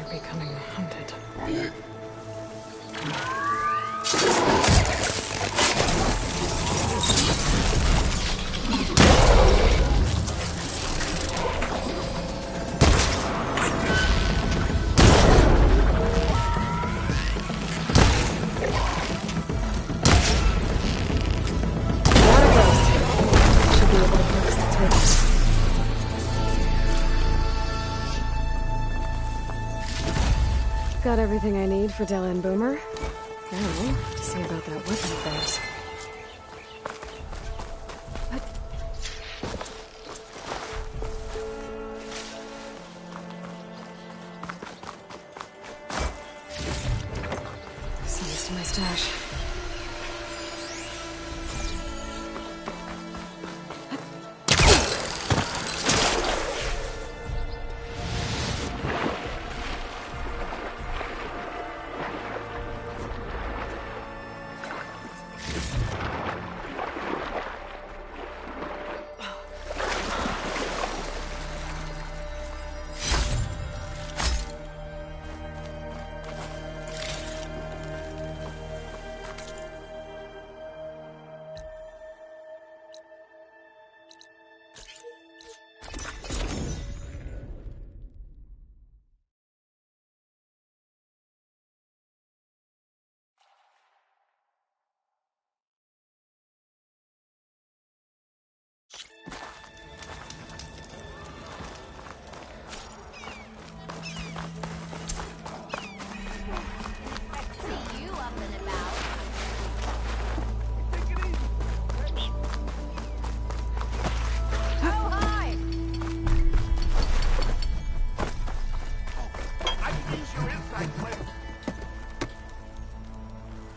Becoming hunted. Got everything I need for Della and Boomer. Now, to see about that weapon of theirs. What? Send this to my stash.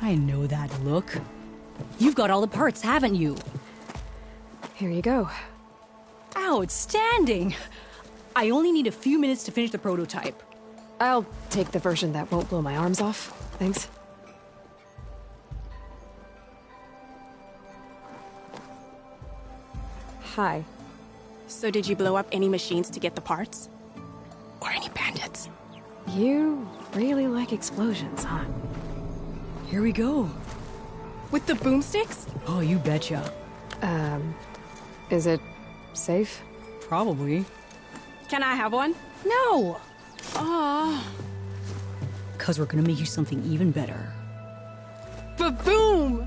I know that look. You've got all the parts, haven't you? Here you go. Outstanding! I only need a few minutes to finish the prototype. I'll take the version that won't blow my arms off. Thanks. Hi. So did you blow up any machines to get the parts? Or any bandits? You really like explosions, huh? Here we go. With the boomsticks? Oh, you betcha. Is it safe? Probably. Can I have one? No! Aw. 'Cause we're gonna make you something even better. Ba-boom!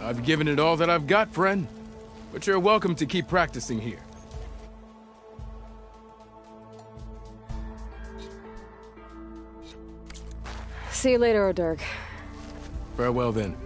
I've given it all that I've got, friend. But you're welcome to keep practicing here. See you later, O'Dirk. Farewell, then.